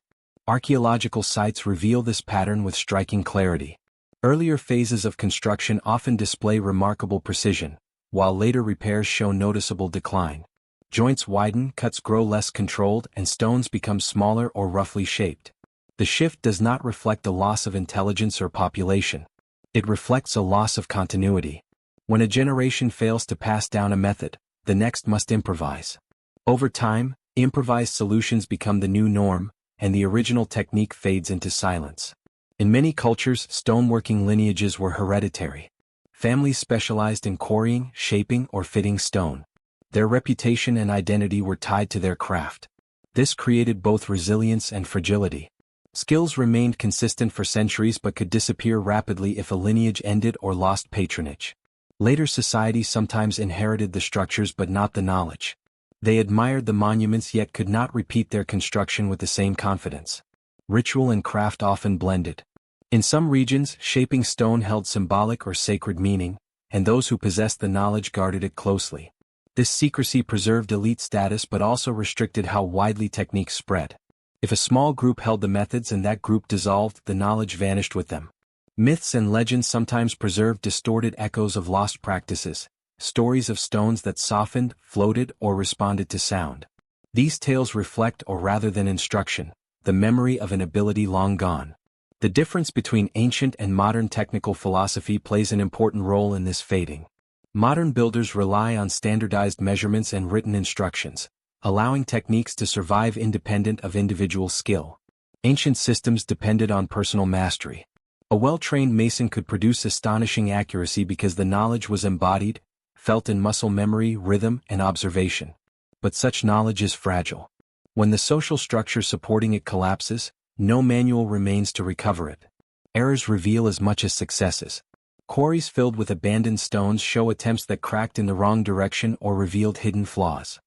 Archaeological sites reveal this pattern with striking clarity. Earlier phases of construction often display remarkable precision, while later repairs show noticeable decline. Joints widen, cuts grow less controlled, and stones become smaller or roughly shaped. The shift does not reflect a loss of intelligence or population. It reflects a loss of continuity. When a generation fails to pass down a method, the next must improvise. Over time, improvised solutions become the new norm, and the original technique fades into silence. In many cultures, stoneworking lineages were hereditary. Families specialized in quarrying, shaping, or fitting stone. Their reputation and identity were tied to their craft. This created both resilience and fragility. Skills remained consistent for centuries but could disappear rapidly if a lineage ended or lost patronage. Later societies sometimes inherited the structures but not the knowledge. They admired the monuments yet could not repeat their construction with the same confidence. Ritual and craft often blended. In some regions, shaping stone held symbolic or sacred meaning, and those who possessed the knowledge guarded it closely. This secrecy preserved elite status but also restricted how widely techniques spread. If a small group held the methods and that group dissolved, the knowledge vanished with them. Myths and legends sometimes preserved distorted echoes of lost practices, stories of stones that softened, floated, or responded to sound. These tales reflect, or rather than instruction, the memory of an ability long gone. The difference between ancient and modern technical philosophy plays an important role in this fading. Modern builders rely on standardized measurements and written instructions, allowing techniques to survive independent of individual skill. Ancient systems depended on personal mastery. A well-trained mason could produce astonishing accuracy because the knowledge was embodied, felt in muscle memory, rhythm, and observation. But such knowledge is fragile. When the social structure supporting it collapses, no manual remains to recover it. Errors reveal as much as successes. Quarries filled with abandoned stones show attempts that cracked in the wrong direction or revealed hidden flaws.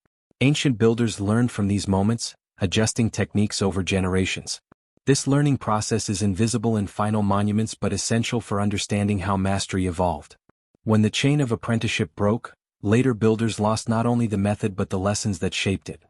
Ancient builders learned from these moments, adjusting techniques over generations. This learning process is invisible in final monuments but essential for understanding how mastery evolved. When the chain of apprenticeship broke, later builders lost not only the method but the lessons that shaped it.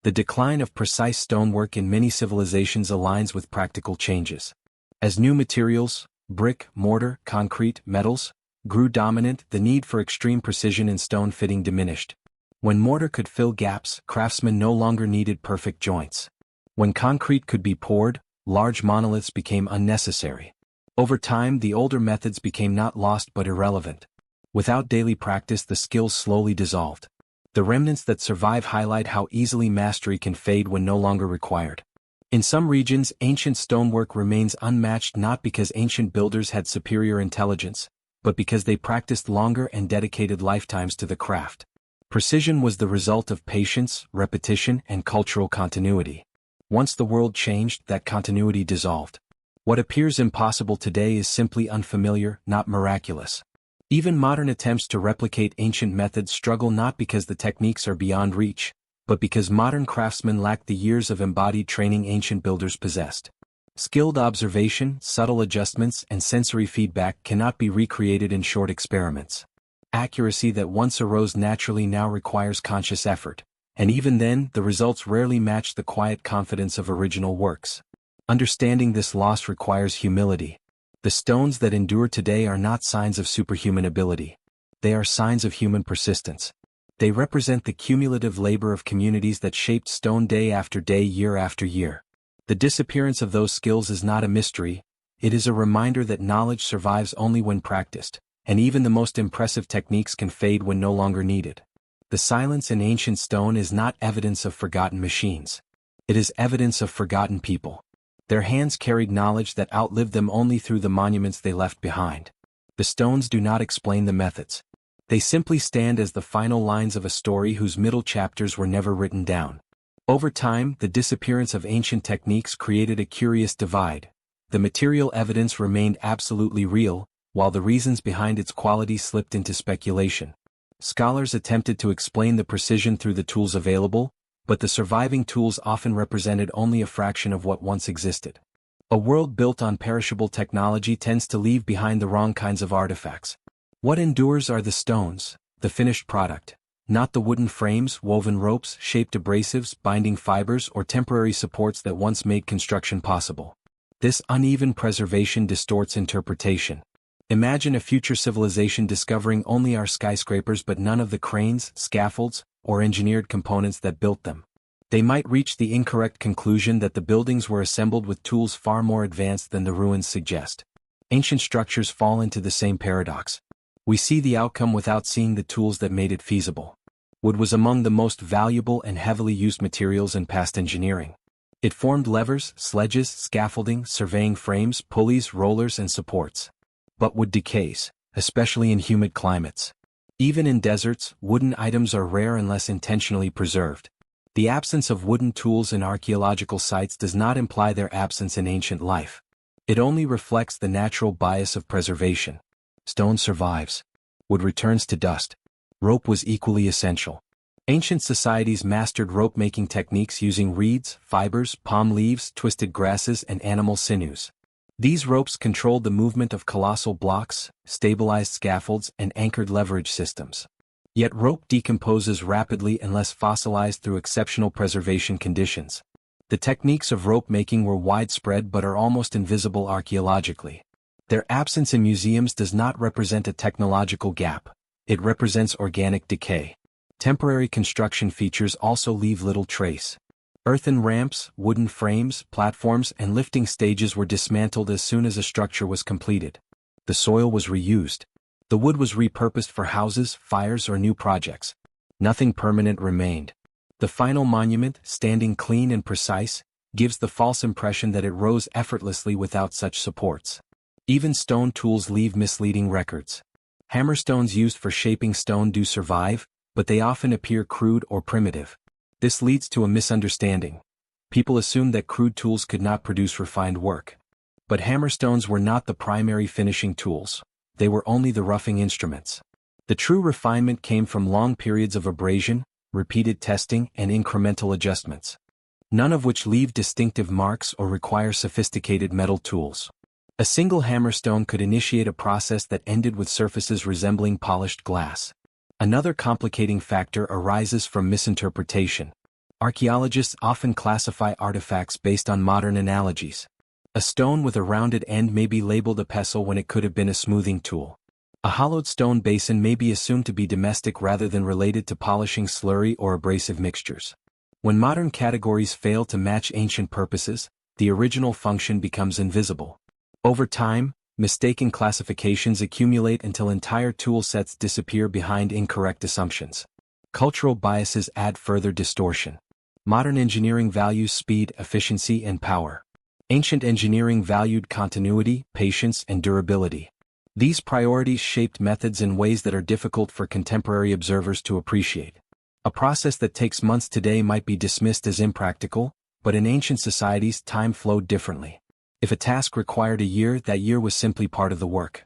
The decline of precise stonework in many civilizations aligns with practical changes. As new materials, brick, mortar, concrete, metals, grew dominant, the need for extreme precision in stone fitting diminished. When mortar could fill gaps, craftsmen no longer needed perfect joints. When concrete could be poured, large monoliths became unnecessary. Over time, the older methods became not lost but irrelevant. Without daily practice, the skills slowly dissolved. The remnants that survive highlight how easily mastery can fade when no longer required. In some regions, ancient stonework remains unmatched not because ancient builders had superior intelligence, but because they practiced longer and dedicated lifetimes to the craft. Precision was the result of patience, repetition, and cultural continuity. Once the world changed, that continuity dissolved. What appears impossible today is simply unfamiliar, not miraculous. Even modern attempts to replicate ancient methods struggle not because the techniques are beyond reach, but because modern craftsmen lack the years of embodied training ancient builders possessed. Skilled observation, subtle adjustments, and sensory feedback cannot be recreated in short experiments. Accuracy that once arose naturally now requires conscious effort, and even then, the results rarely match the quiet confidence of original works. Understanding this loss requires humility. The stones that endure today are not signs of superhuman ability. They are signs of human persistence. They represent the cumulative labor of communities that shaped stone day after day, year after year. The disappearance of those skills is not a mystery, it is a reminder that knowledge survives only when practiced, and even the most impressive techniques can fade when no longer needed. The silence in ancient stone is not evidence of forgotten machines. It is evidence of forgotten people. Their hands carried knowledge that outlived them only through the monuments they left behind. The stones do not explain the methods. They simply stand as the final lines of a story whose middle chapters were never written down. Over time, the disappearance of ancient techniques created a curious divide. The material evidence remained absolutely real, while the reasons behind its quality slipped into speculation. Scholars attempted to explain the precision through the tools available, but the surviving tools often represented only a fraction of what once existed. A world built on perishable technology tends to leave behind the wrong kinds of artifacts. What endures are the stones, the finished product, not the wooden frames, woven ropes, shaped abrasives, binding fibers, or temporary supports that once made construction possible. This uneven preservation distorts interpretation. Imagine a future civilization discovering only our skyscrapers but none of the cranes, scaffolds, or engineered components that built them. They might reach the incorrect conclusion that the buildings were assembled with tools far more advanced than the ruins suggest. Ancient structures fall into the same paradox. We see the outcome without seeing the tools that made it feasible. Wood was among the most valuable and heavily used materials in past engineering. It formed levers, sledges, scaffolding, surveying frames, pulleys, rollers, and supports. But wood decays, especially in humid climates. Even in deserts, wooden items are rare unless intentionally preserved. The absence of wooden tools in archaeological sites does not imply their absence in ancient life. It only reflects the natural bias of preservation. Stone survives. Wood returns to dust. Rope was equally essential. Ancient societies mastered rope-making techniques using reeds, fibers, palm leaves, twisted grasses, and animal sinews. These ropes controlled the movement of colossal blocks, stabilized scaffolds, and anchored leverage systems. Yet rope decomposes rapidly unless fossilized through exceptional preservation conditions. The techniques of rope making were widespread but are almost invisible archaeologically. Their absence in museums does not represent a technological gap, it represents organic decay. Temporary construction features also leave little trace. Earthen ramps, wooden frames, platforms, and lifting stages were dismantled as soon as a structure was completed. The soil was reused. The wood was repurposed for houses, fires, or new projects. Nothing permanent remained. The final monument, standing clean and precise, gives the false impression that it rose effortlessly without such supports. Even stone tools leave misleading records. Hammerstones used for shaping stone do survive, but they often appear crude or primitive. This leads to a misunderstanding. People assume that crude tools could not produce refined work. But hammerstones were not the primary finishing tools, they were only the roughing instruments. The true refinement came from long periods of abrasion, repeated testing, and incremental adjustments. None of which leave distinctive marks or require sophisticated metal tools. A single hammerstone could initiate a process that ended with surfaces resembling polished glass. Another complicating factor arises from misinterpretation. Archaeologists often classify artifacts based on modern analogies. A stone with a rounded end may be labeled a pestle when it could have been a smoothing tool. A hollowed stone basin may be assumed to be domestic rather than related to polishing slurry or abrasive mixtures. When modern categories fail to match ancient purposes, the original function becomes invisible. Over time, mistaken classifications accumulate until entire tool sets disappear behind incorrect assumptions. Cultural biases add further distortion. Modern engineering values speed, efficiency, and power. Ancient engineering valued continuity, patience, and durability. These priorities shaped methods in ways that are difficult for contemporary observers to appreciate. A process that takes months today might be dismissed as impractical, but in ancient societies time flowed differently. If a task required a year, that year was simply part of the work.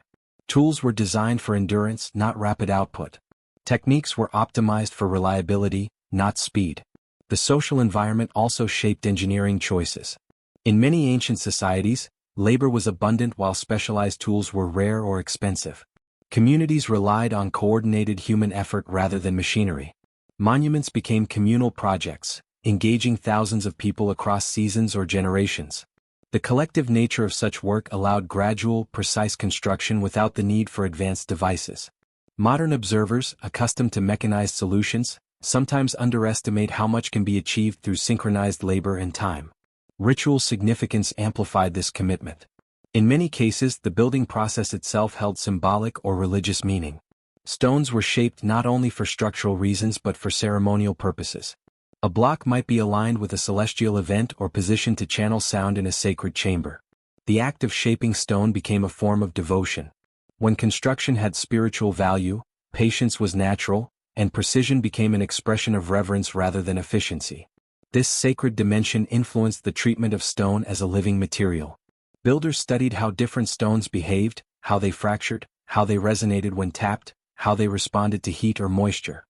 Tools were designed for endurance, not rapid output. Techniques were optimized for reliability, not speed. The social environment also shaped engineering choices. In many ancient societies, labor was abundant while specialized tools were rare or expensive. Communities relied on coordinated human effort rather than machinery. Monuments became communal projects, engaging thousands of people across seasons or generations. The collective nature of such work allowed gradual, precise construction without the need for advanced devices. Modern observers, accustomed to mechanized solutions, sometimes underestimate how much can be achieved through synchronized labor and time. Ritual significance amplified this commitment. In many cases, the building process itself held symbolic or religious meaning. Stones were shaped not only for structural reasons but for ceremonial purposes. A block might be aligned with a celestial event or positioned to channel sound in a sacred chamber. The act of shaping stone became a form of devotion. When construction had spiritual value, patience was natural, and precision became an expression of reverence rather than efficiency. This sacred dimension influenced the treatment of stone as a living material. Builders studied how different stones behaved, how they fractured, how they resonated when tapped, how they responded to heat or moisture.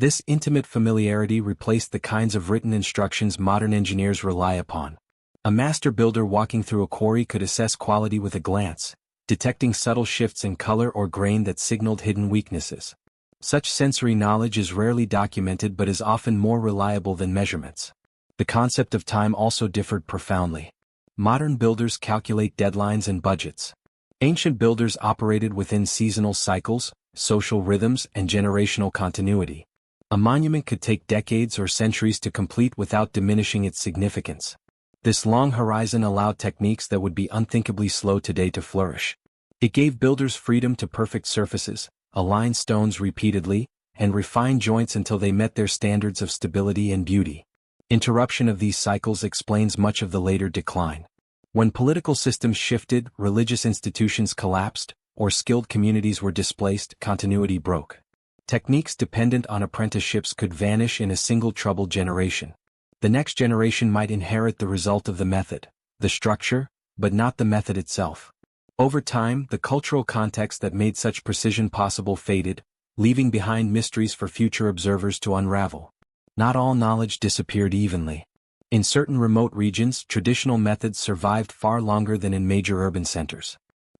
This intimate familiarity replaced the kinds of written instructions modern engineers rely upon. A master builder walking through a quarry could assess quality with a glance, detecting subtle shifts in color or grain that signaled hidden weaknesses. Such sensory knowledge is rarely documented but is often more reliable than measurements. The concept of time also differed profoundly. Modern builders calculate deadlines and budgets. Ancient builders operated within seasonal cycles, social rhythms, and generational continuity. A monument could take decades or centuries to complete without diminishing its significance. This long horizon allowed techniques that would be unthinkably slow today to flourish. It gave builders freedom to perfect surfaces, align stones repeatedly, and refine joints until they met their standards of stability and beauty. Interruption of these cycles explains much of the later decline. When political systems shifted, religious institutions collapsed, or skilled communities were displaced, continuity broke. Techniques dependent on apprenticeships could vanish in a single troubled generation. The next generation might inherit the result of the method, the structure, but not the method itself. Over time, the cultural context that made such precision possible faded, leaving behind mysteries for future observers to unravel. Not all knowledge disappeared evenly. In certain remote regions, traditional methods survived far longer than in major urban centers.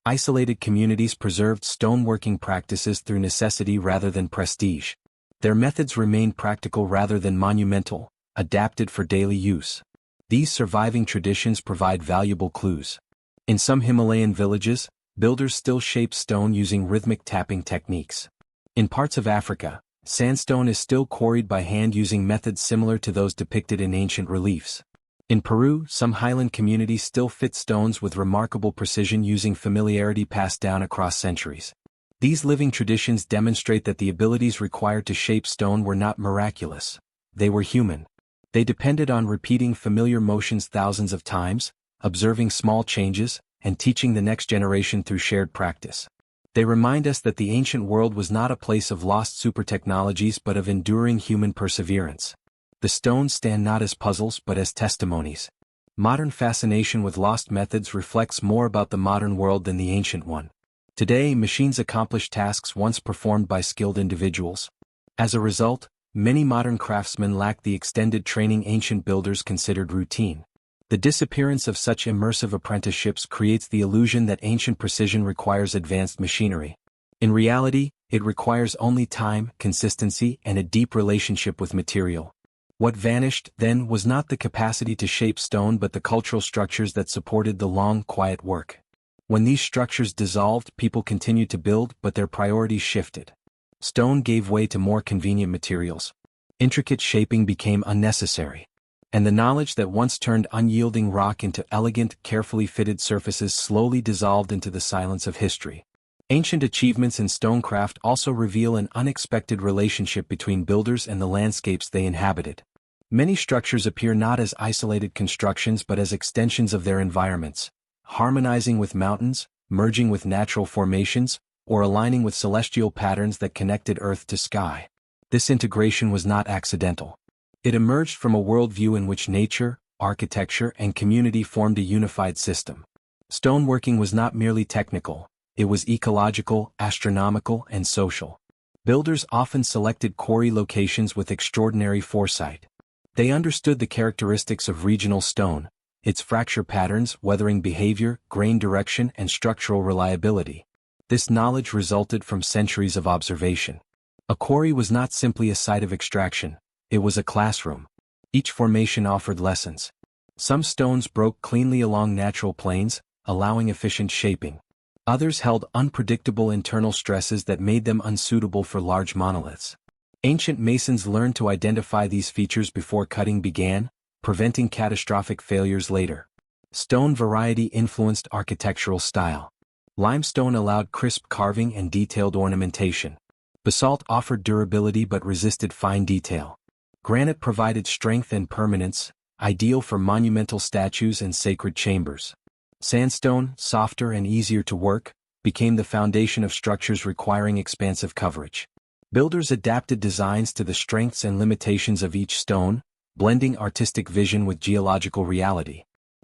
Isolated communities preserved stoneworking practices through necessity rather than prestige. Their methods remained practical rather than monumental, adapted for daily use. These surviving traditions provide valuable clues. In some Himalayan villages, builders still shape stone using rhythmic tapping techniques. In parts of Africa, sandstone is still quarried by hand using methods similar to those depicted in ancient reliefs. In Peru, some highland communities still fit stones with remarkable precision using familiarity passed down across centuries. These living traditions demonstrate that the abilities required to shape stone were not miraculous. They were human. They depended on repeating familiar motions thousands of times, observing small changes, and teaching the next generation through shared practice. They remind us that the ancient world was not a place of lost super technologies but of enduring human perseverance. The stones stand not as puzzles but as testimonies. Modern fascination with lost methods reflects more about the modern world than the ancient one. Today, machines accomplish tasks once performed by skilled individuals. As a result, many modern craftsmen lack the extended training ancient builders considered routine. The disappearance of such immersive apprenticeships creates the illusion that ancient precision requires advanced machinery. In reality, it requires only time, consistency, and a deep relationship with material. What vanished, then, was not the capacity to shape stone but the cultural structures that supported the long, quiet work. When these structures dissolved, people continued to build, but their priorities shifted. Stone gave way to more convenient materials. Intricate shaping became unnecessary. And the knowledge that once turned unyielding rock into elegant, carefully fitted surfaces slowly dissolved into the silence of history. Ancient achievements in stonecraft also reveal an unexpected relationship between builders and the landscapes they inhabited. Many structures appear not as isolated constructions but as extensions of their environments, harmonizing with mountains, merging with natural formations, or aligning with celestial patterns that connected earth to sky. This integration was not accidental. It emerged from a worldview in which nature, architecture, and community formed a unified system. Stoneworking was not merely technical, It was ecological, astronomical, and social. Builders often selected quarry locations with extraordinary foresight. They understood the characteristics of regional stone, its fracture patterns, weathering behavior, grain direction, and structural reliability. This knowledge resulted from centuries of observation. A quarry was not simply a site of extraction, it was a classroom. Each formation offered lessons. Some stones broke cleanly along natural planes, allowing efficient shaping. Others held unpredictable internal stresses that made them unsuitable for large monoliths. Ancient masons learned to identify these features before cutting began, preventing catastrophic failures later. Stone variety influenced architectural style. Limestone allowed crisp carving and detailed ornamentation. Basalt offered durability but resisted fine detail. Granite provided strength and permanence, ideal for monumental statues and sacred chambers. Sandstone, softer and easier to work, became the foundation of structures requiring expansive coverage. Builders adapted designs to the strengths and limitations of each stone, blending artistic vision with geological reality.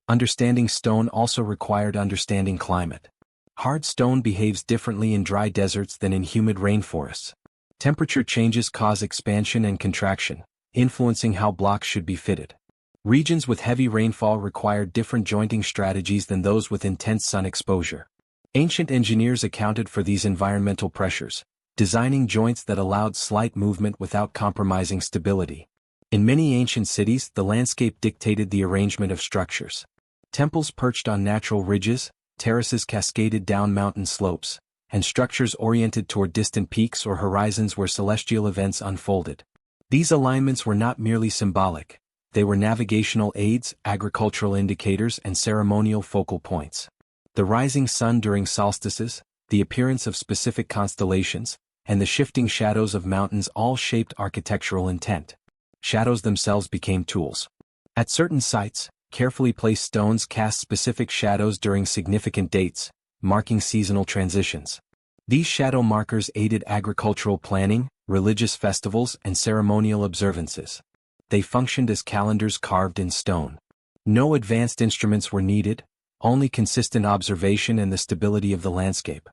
Understanding stone also required understanding climate. Hard stone behaves differently in dry deserts than in humid rainforests. Temperature changes cause expansion and contraction, influencing how blocks should be fitted. Regions with heavy rainfall required different jointing strategies than those with intense sun exposure. Ancient engineers accounted for these environmental pressures, designing joints that allowed slight movement without compromising stability. In many ancient cities, the landscape dictated the arrangement of structures. Temples perched on natural ridges, terraces cascaded down mountain slopes, and structures oriented toward distant peaks or horizons where celestial events unfolded. These alignments were not merely symbolic, they were navigational aids, agricultural indicators, and ceremonial focal points. The rising sun during solstices, the appearance of specific constellations, and the shifting shadows of mountains all shaped architectural intent. Shadows themselves became tools. At certain sites, carefully placed stones cast specific shadows during significant dates, marking seasonal transitions. These shadow markers aided agricultural planning, religious festivals, and ceremonial observances. They functioned as calendars carved in stone. No advanced instruments were needed, only consistent observation and the stability of the landscape.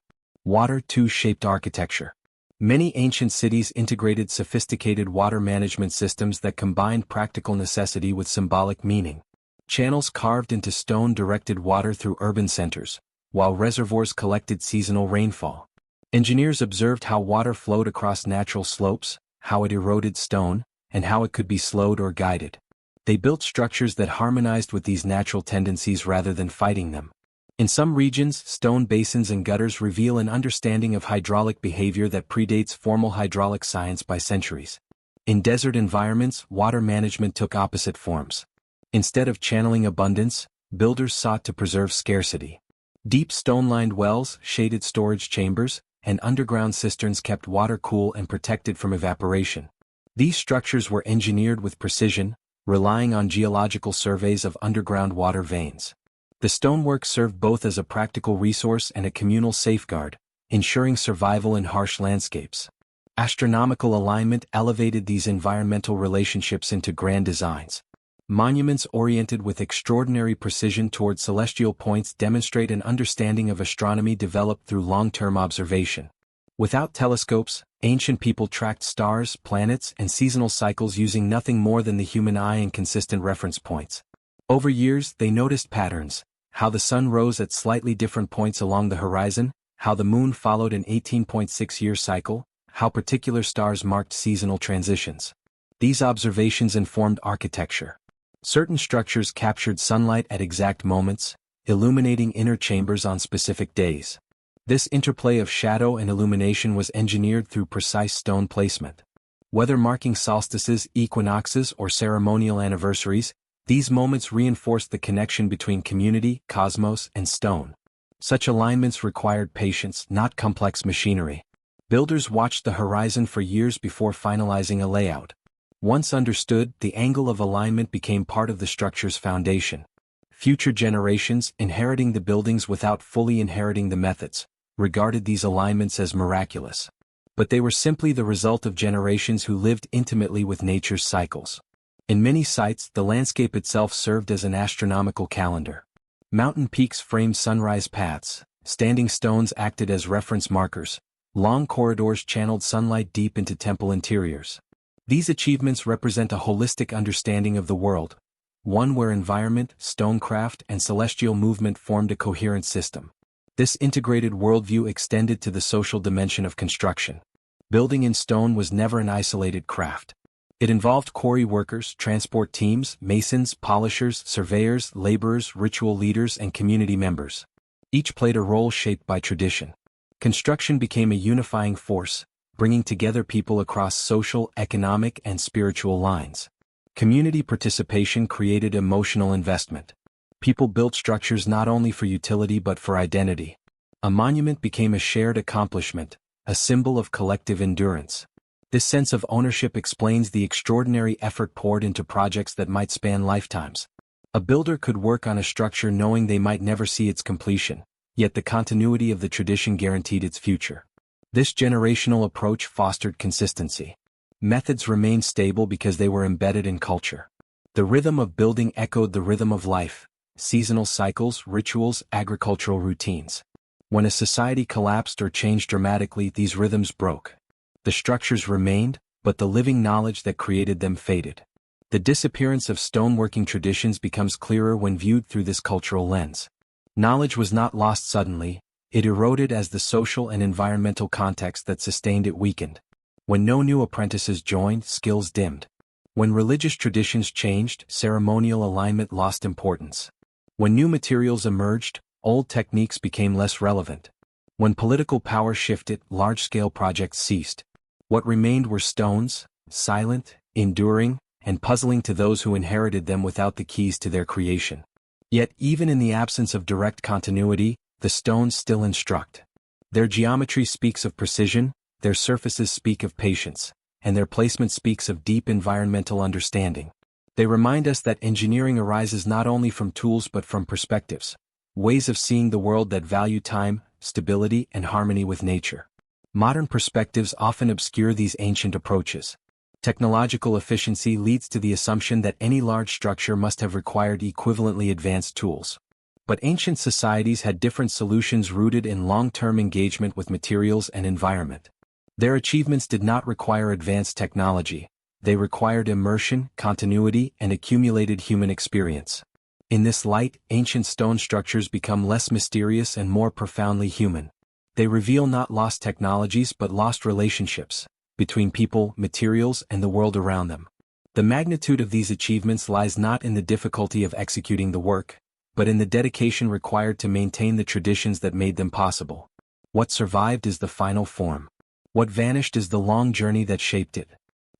Water too shaped architecture. Many ancient cities integrated sophisticated water management systems that combined practical necessity with symbolic meaning. Channels carved into stone directed water through urban centers, while reservoirs collected seasonal rainfall. Engineers observed how water flowed across natural slopes, how it eroded stone, and how it could be slowed or guided. They built structures that harmonized with these natural tendencies rather than fighting them. In some regions, stone basins and gutters reveal an understanding of hydraulic behavior that predates formal hydraulic science by centuries. In desert environments, water management took opposite forms. Instead of channeling abundance, builders sought to preserve scarcity. Deep stone-lined wells, shaded storage chambers, and underground cisterns kept water cool and protected from evaporation. These structures were engineered with precision, relying on geological surveys of underground water veins. The stonework served both as a practical resource and a communal safeguard, ensuring survival in harsh landscapes. Astronomical alignment elevated these environmental relationships into grand designs. Monuments oriented with extraordinary precision toward celestial points demonstrate an understanding of astronomy developed through long-term observation. Without telescopes, ancient people tracked stars, planets, and seasonal cycles using nothing more than the human eye and consistent reference points. Over years, they noticed patterns: how the sun rose at slightly different points along the horizon, how the moon followed an 18.6-year cycle, how particular stars marked seasonal transitions. These observations informed architecture. Certain structures captured sunlight at exact moments, illuminating inner chambers on specific days. This interplay of shadow and illumination was engineered through precise stone placement. Whether marking solstices, equinoxes, or ceremonial anniversaries, these moments reinforced the connection between community, cosmos, and stone. Such alignments required patience, not complex machinery. Builders watched the horizon for years before finalizing a layout. Once understood, the angle of alignment became part of the structure's foundation. Future generations, inheriting the buildings without fully inheriting the methods, regarded these alignments as miraculous. But they were simply the result of generations who lived intimately with nature's cycles. In many sites, the landscape itself served as an astronomical calendar. Mountain peaks framed sunrise paths, Standing stones acted as reference markers. Long corridors channeled sunlight deep into temple interiors. These achievements represent a holistic understanding of the world, one where environment, stonecraft, and celestial movement formed a coherent system. This integrated worldview extended to the social dimension of construction. Building in stone was never an isolated craft. It involved quarry workers, transport teams, masons, polishers, surveyors, laborers, ritual leaders, and community members. Each played a role shaped by tradition. Construction became a unifying force, bringing together people across social, economic, and spiritual lines. Community participation created emotional investment. People built structures not only for utility but for identity. A monument became a shared accomplishment, a symbol of collective endurance. This sense of ownership explains the extraordinary effort poured into projects that might span lifetimes. A builder could work on a structure knowing they might never see its completion, yet the continuity of the tradition guaranteed its future. This generational approach fostered consistency. Methods remained stable because they were embedded in culture. The rhythm of building echoed the rhythm of life, seasonal cycles, rituals, agricultural routines. When a society collapsed or changed dramatically, these rhythms broke. The structures remained, but the living knowledge that created them faded. The disappearance of stoneworking traditions becomes clearer when viewed through this cultural lens. Knowledge was not lost suddenly, it eroded as the social and environmental context that sustained it weakened. When no new apprentices joined, skills dimmed. When religious traditions changed, ceremonial alignment lost importance. When new materials emerged, old techniques became less relevant. When political power shifted, large-scale projects ceased. What remained were stones, silent, enduring, and puzzling to those who inherited them without the keys to their creation. Yet even in the absence of direct continuity, the stones still instruct. Their geometry speaks of precision, their surfaces speak of patience, and their placement speaks of deep environmental understanding. They remind us that engineering arises not only from tools but from perspectives, ways of seeing the world that value time, stability, and harmony with nature. Modern perspectives often obscure these ancient approaches. Technological efficiency leads to the assumption that any large structure must have required equivalently advanced tools. But ancient societies had different solutions rooted in long-term engagement with materials and environment. Their achievements did not require advanced technology, they required immersion, continuity, and accumulated human experience. In this light, ancient stone structures become less mysterious and more profoundly human. They reveal not lost technologies but lost relationships, between people, materials, and the world around them. The magnitude of these achievements lies not in the difficulty of executing the work, but in the dedication required to maintain the traditions that made them possible. What survived is the final form. What vanished is the long journey that shaped it.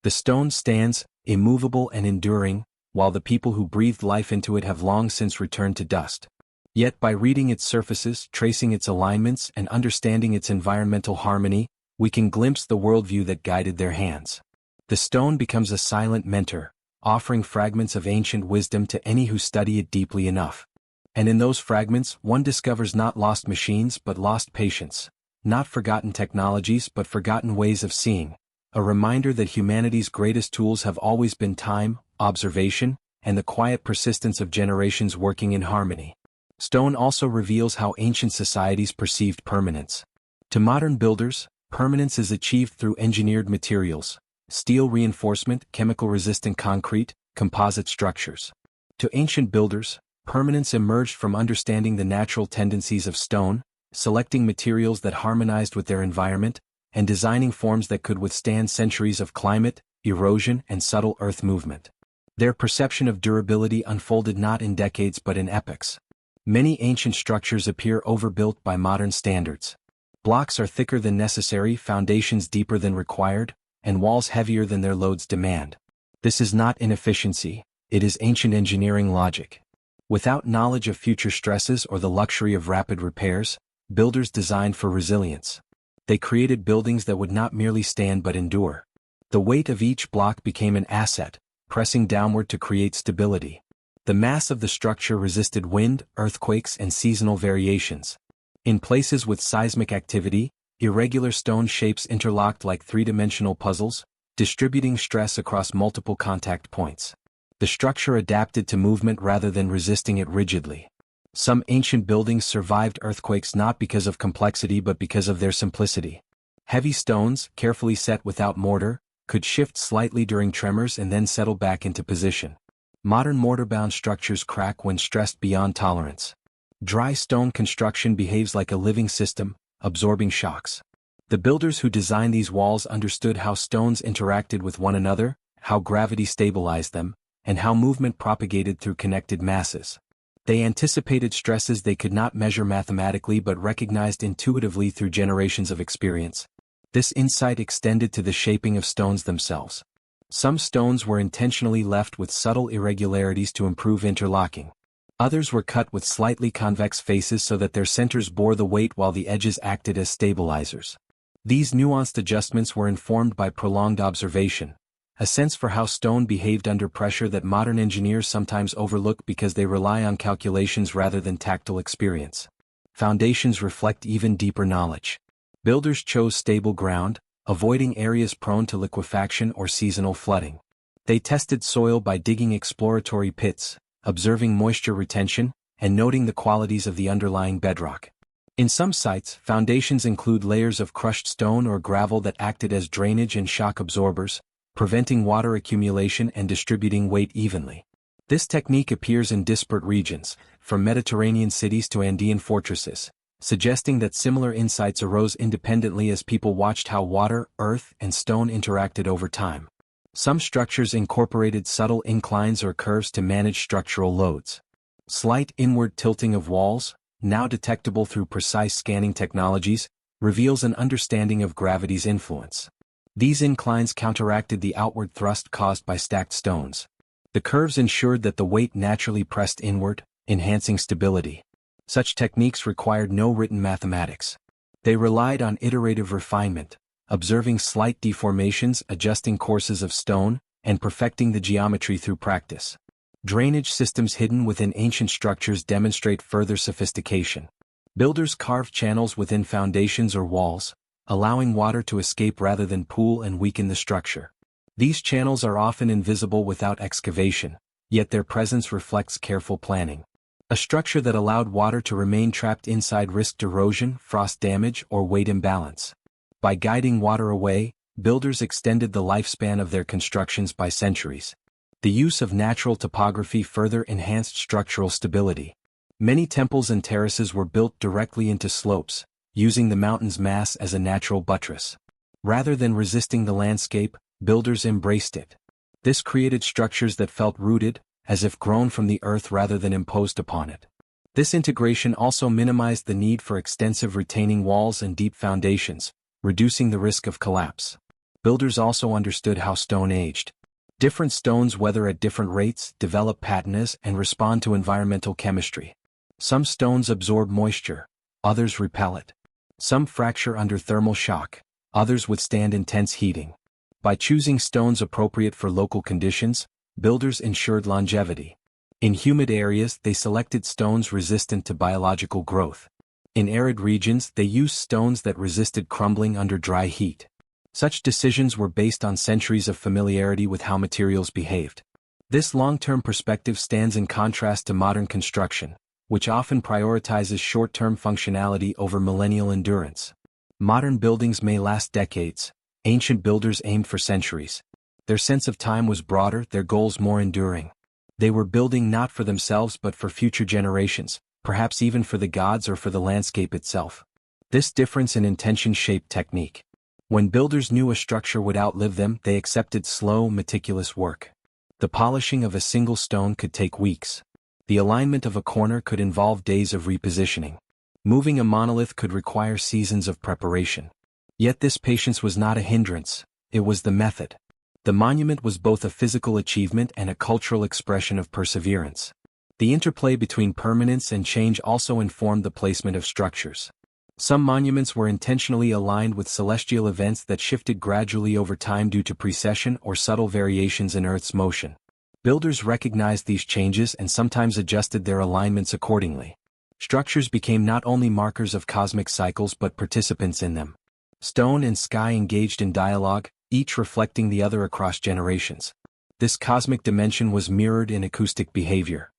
The stone stands, immovable and enduring, while the people who breathed life into it have long since returned to dust. Yet by reading its surfaces, tracing its alignments, and understanding its environmental harmony, we can glimpse the worldview that guided their hands. The stone becomes a silent mentor, offering fragments of ancient wisdom to any who study it deeply enough. And in those fragments, one discovers not lost machines but lost patience, not forgotten technologies but forgotten ways of seeing, a reminder that humanity's greatest tools have always been time, observation, and the quiet persistence of generations working in harmony. Stone also reveals how ancient societies perceived permanence. To modern builders, permanence is achieved through engineered materials, steel reinforcement, chemical-resistant concrete, composite structures. To ancient builders, permanence emerged from understanding the natural tendencies of stone, selecting materials that harmonized with their environment, and designing forms that could withstand centuries of climate, erosion, and subtle earth movement. Their perception of durability unfolded not in decades but in epochs. Many ancient structures appear overbuilt by modern standards. Blocks are thicker than necessary, foundations deeper than required, and walls heavier than their loads demand. This is not inefficiency, it is ancient engineering logic. Without knowledge of future stresses or the luxury of rapid repairs, builders designed for resilience. They created buildings that would not merely stand but endure. The weight of each block became an asset, pressing downward to create stability. The mass of the structure resisted wind, earthquakes, and seasonal variations. In places with seismic activity, irregular stone shapes interlocked like three-dimensional puzzles, distributing stress across multiple contact points. The structure adapted to movement rather than resisting it rigidly. Some ancient buildings survived earthquakes not because of complexity but because of their simplicity. Heavy stones, carefully set without mortar, could shift slightly during tremors and then settle back into position. Modern mortar-bound structures crack when stressed beyond tolerance. Dry stone construction behaves like a living system, absorbing shocks. The builders who designed these walls understood how stones interacted with one another, how gravity stabilized them, and how movement propagated through connected masses. They anticipated stresses they could not measure mathematically but recognized intuitively through generations of experience. This insight extended to the shaping of stones themselves. Some stones were intentionally left with subtle irregularities to improve interlocking. Others were cut with slightly convex faces so that their centers bore the weight while the edges acted as stabilizers. These nuanced adjustments were informed by prolonged observation, a sense for how stone behaved under pressure that modern engineers sometimes overlook because they rely on calculations rather than tactile experience. Foundations reflect even deeper knowledge. Builders chose stable ground, avoiding areas prone to liquefaction or seasonal flooding. They tested soil by digging exploratory pits, observing moisture retention, and noting the qualities of the underlying bedrock. In some sites, foundations include layers of crushed stone or gravel that acted as drainage and shock absorbers, preventing water accumulation and distributing weight evenly. This technique appears in disparate regions, from Mediterranean cities to Andean fortresses, suggesting that similar insights arose independently as people watched how water, earth, and stone interacted over time. Some structures incorporated subtle inclines or curves to manage structural loads. Slight inward tilting of walls, now detectable through precise scanning technologies, reveals an understanding of gravity's influence. These inclines counteracted the outward thrust caused by stacked stones. The curves ensured that the weight naturally pressed inward, enhancing stability. Such techniques required no written mathematics. They relied on iterative refinement, observing slight deformations, adjusting courses of stone, and perfecting the geometry through practice. Drainage systems hidden within ancient structures demonstrate further sophistication. Builders carved channels within foundations or walls, allowing water to escape rather than pool and weaken the structure. These channels are often invisible without excavation, yet their presence reflects careful planning. A structure that allowed water to remain trapped inside risked erosion, frost damage, or weight imbalance. By guiding water away, builders extended the lifespan of their constructions by centuries. The use of natural topography further enhanced structural stability. Many temples and terraces were built directly into slopes, using the mountain's mass as a natural buttress. Rather than resisting the landscape, builders embraced it. This created structures that felt rooted, as if grown from the earth rather than imposed upon it. This integration also minimized the need for extensive retaining walls and deep foundations, reducing the risk of collapse. Builders also understood how stone aged. Different stones weather at different rates, develop patinas, and respond to environmental chemistry. Some stones absorb moisture, others repel it. Some fracture under thermal shock, others withstand intense heating. By choosing stones appropriate for local conditions, builders ensured longevity. In humid areas, they selected stones resistant to biological growth. In arid regions, they used stones that resisted crumbling under dry heat. Such decisions were based on centuries of familiarity with how materials behaved. This long-term perspective stands in contrast to modern construction, which often prioritizes short-term functionality over millennial endurance. Modern buildings may last decades. Ancient builders aimed for centuries. Their sense of time was broader, their goals more enduring. They were building not for themselves but for future generations, perhaps even for the gods or for the landscape itself. This difference in intention shaped technique. When builders knew a structure would outlive them, they accepted slow, meticulous work. The polishing of a single stone could take weeks. The alignment of a corner could involve days of repositioning. Moving a monolith could require seasons of preparation. Yet this patience was not a hindrance, it was the method. The monument was both a physical achievement and a cultural expression of perseverance. The interplay between permanence and change also informed the placement of structures. Some monuments were intentionally aligned with celestial events that shifted gradually over time due to precession or subtle variations in Earth's motion. Builders recognized these changes and sometimes adjusted their alignments accordingly. Structures became not only markers of cosmic cycles but participants in them. Stone and sky engaged in dialogue, each reflecting the other across generations. This cosmic dimension was mirrored in acoustic behavior.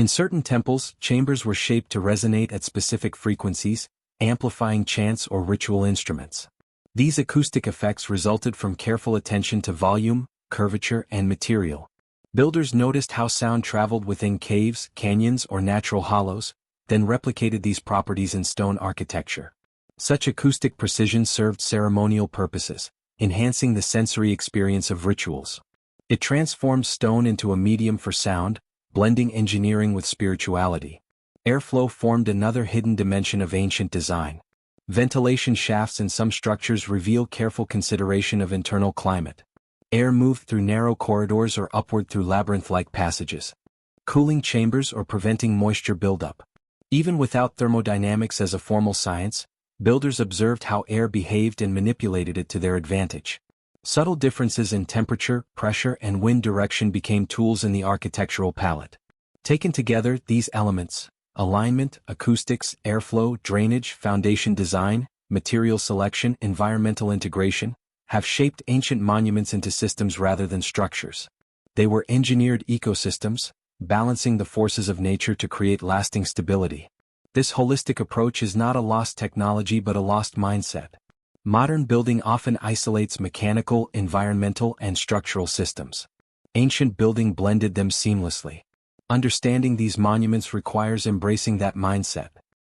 In certain temples, chambers were shaped to resonate at specific frequencies, amplifying chants or ritual instruments. These acoustic effects resulted from careful attention to volume, curvature, and material. Builders noticed how sound traveled within caves, canyons, or natural hollows, then replicated these properties in stone architecture. Such acoustic precision served ceremonial purposes, enhancing the sensory experience of rituals. It transformed stone into a medium for sound, blending engineering with spirituality. Airflow formed another hidden dimension of ancient design. Ventilation shafts in some structures reveal careful consideration of internal climate. Air moved through narrow corridors or upward through labyrinth-like passages. Cooling chambers or preventing moisture buildup. Even without thermodynamics as a formal science, builders observed how air behaved and manipulated it to their advantage. Subtle differences in temperature, pressure, and wind direction became tools in the architectural palette. Taken together, these elements, alignment, acoustics, airflow, drainage, foundation design, material selection, environmental integration, have shaped ancient monuments into systems rather than structures. They were engineered ecosystems, balancing the forces of nature to create lasting stability. This holistic approach is not a lost technology but a lost mindset. Modern building often isolates mechanical, environmental, and structural systems. Ancient building blended them seamlessly. Understanding these monuments requires embracing that mindset.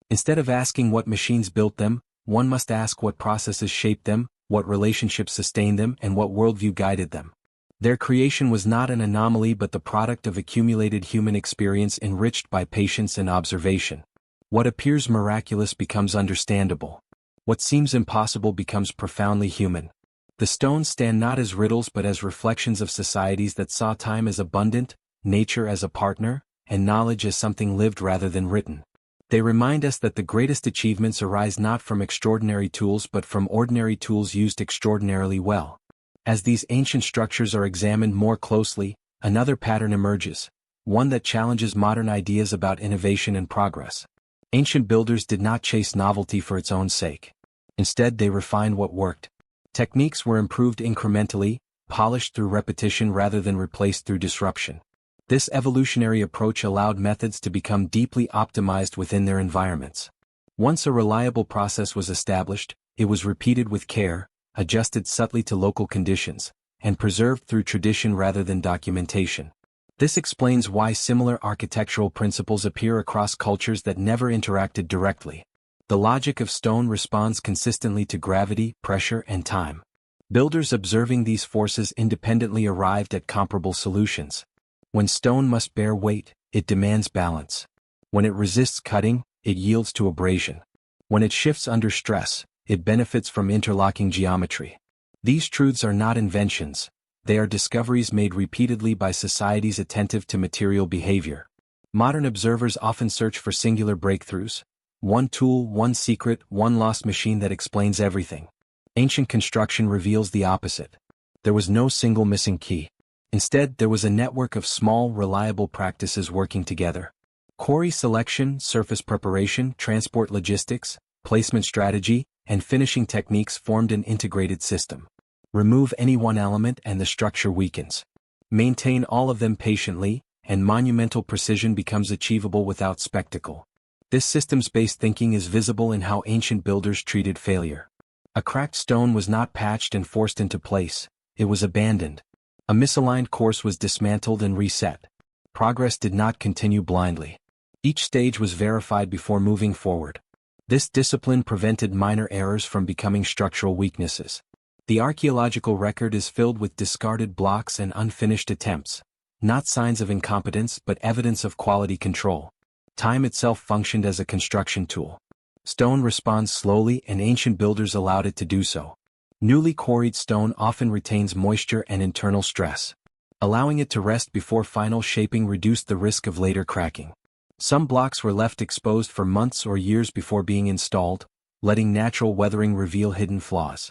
Instead of asking what machines built them, one must ask what processes shaped them, what relationships sustained them, and what worldview guided them. Their creation was not an anomaly but the product of accumulated human experience enriched by patience and observation. What appears miraculous becomes understandable. What seems impossible becomes profoundly human. The stones stand not as riddles but as reflections of societies that saw time as abundant, nature as a partner, and knowledge as something lived rather than written. They remind us that the greatest achievements arise not from extraordinary tools but from ordinary tools used extraordinarily well. As these ancient structures are examined more closely, another pattern emerges, one that challenges modern ideas about innovation and progress. Ancient builders did not chase novelty for its own sake. Instead, they refined what worked. Techniques were improved incrementally, polished through repetition rather than replaced through disruption. This evolutionary approach allowed methods to become deeply optimized within their environments. Once a reliable process was established, it was repeated with care, adjusted subtly to local conditions, and preserved through tradition rather than documentation. This explains why similar architectural principles appear across cultures that never interacted directly. The logic of stone responds consistently to gravity, pressure, and time. Builders observing these forces independently arrived at comparable solutions. When stone must bear weight, it demands balance. When it resists cutting, it yields to abrasion. When it shifts under stress, it benefits from interlocking geometry. These truths are not inventions. They are discoveries made repeatedly by societies attentive to material behavior. Modern observers often search for singular breakthroughs. One tool, one secret, one lost machine that explains everything. Ancient construction reveals the opposite. There was no single missing key. Instead, there was a network of small, reliable practices working together. Quarry selection, surface preparation, transport logistics, placement strategy, and finishing techniques formed an integrated system. Remove any one element and the structure weakens. Maintain all of them patiently, and monumental precision becomes achievable without spectacle. This systems-based thinking is visible in how ancient builders treated failure. A cracked stone was not patched and forced into place, it was abandoned. A misaligned course was dismantled and reset. Progress did not continue blindly. Each stage was verified before moving forward. This discipline prevented minor errors from becoming structural weaknesses. The archaeological record is filled with discarded blocks and unfinished attempts, not signs of incompetence but evidence of quality control. Time itself functioned as a construction tool. Stone responds slowly and ancient builders allowed it to do so. Newly quarried stone often retains moisture and internal stress. Allowing it to rest before final shaping reduced the risk of later cracking. Some blocks were left exposed for months or years before being installed, letting natural weathering reveal hidden flaws.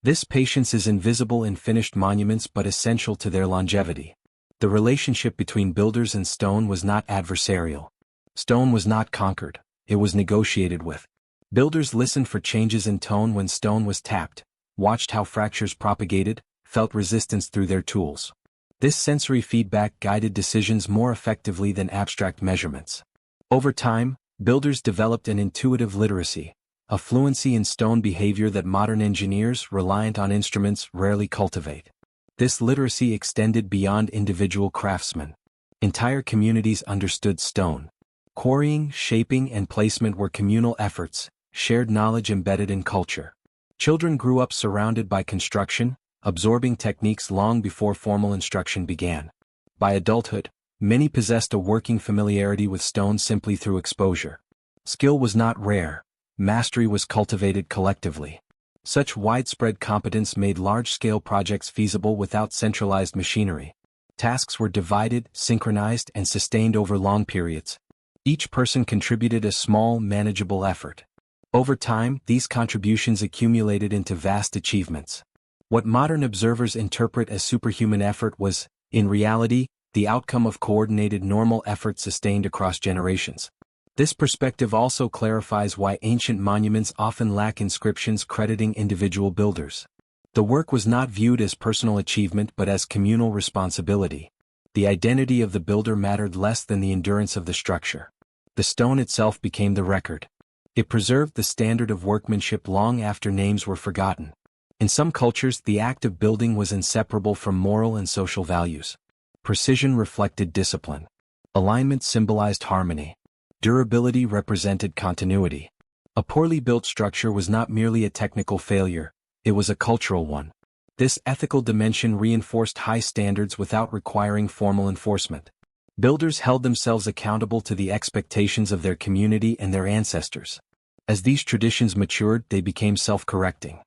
This patience is invisible in finished monuments but essential to their longevity. The relationship between builders and stone was not adversarial. Stone was not conquered, it was negotiated with. Builders listened for changes in tone when stone was tapped, watched how fractures propagated, felt resistance through their tools. This sensory feedback guided decisions more effectively than abstract measurements. Over time, builders developed an intuitive literacy, a fluency in stone behavior that modern engineers reliant on instruments rarely cultivate. This literacy extended beyond individual craftsmen. Entire communities understood stone. Quarrying, shaping, and placement were communal efforts, shared knowledge embedded in culture. Children grew up surrounded by construction, absorbing techniques long before formal instruction began. By adulthood, many possessed a working familiarity with stone simply through exposure. Skill was not rare, mastery was cultivated collectively. Such widespread competence made large-scale projects feasible without centralized machinery. Tasks were divided, synchronized, and sustained over long periods. Each person contributed a small, manageable effort. Over time, these contributions accumulated into vast achievements. What modern observers interpret as superhuman effort was, in reality, the outcome of coordinated normal effort sustained across generations. This perspective also clarifies why ancient monuments often lack inscriptions crediting individual builders. The work was not viewed as personal achievement but as communal responsibility. The identity of the builder mattered less than the endurance of the structure. The stone itself became the record. It preserved the standard of workmanship long after names were forgotten. In some cultures, the act of building was inseparable from moral and social values. Precision reflected discipline. Alignment symbolized harmony. Durability represented continuity. A poorly built structure was not merely a technical failure, it was a cultural one. This ethical dimension reinforced high standards without requiring formal enforcement. Builders held themselves accountable to the expectations of their community and their ancestors. As these traditions matured, they became self-correcting.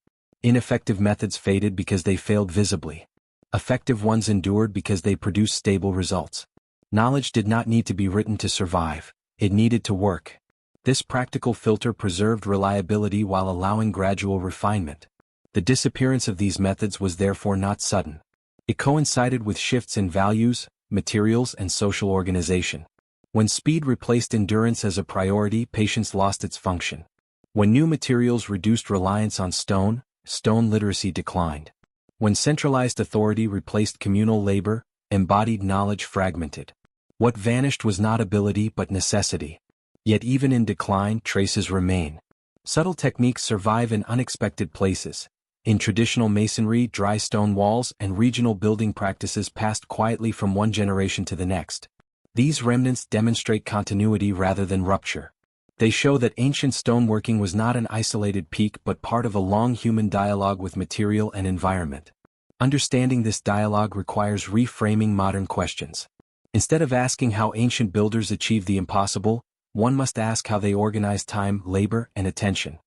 Ineffective methods faded because they failed visibly. Effective ones endured because they produced stable results. Knowledge did not need to be written to survive. It needed to work. This practical filter preserved reliability while allowing gradual refinement. The disappearance of these methods was therefore not sudden. It coincided with shifts in values, materials, and social organization. When speed replaced endurance as a priority, patience lost its function. When new materials reduced reliance on stone, stone literacy declined. When centralized authority replaced communal labor, embodied knowledge fragmented. What vanished was not ability but necessity. Yet even in decline, traces remain. Subtle techniques survive in unexpected places. In traditional masonry, dry stone walls and regional building practices passed quietly from one generation to the next. These remnants demonstrate continuity rather than rupture. They show that ancient stoneworking was not an isolated peak but part of a long human dialogue with material and environment. Understanding this dialogue requires reframing modern questions. Instead of asking how ancient builders achieved the impossible, one must ask how they organized time, labor, and attention.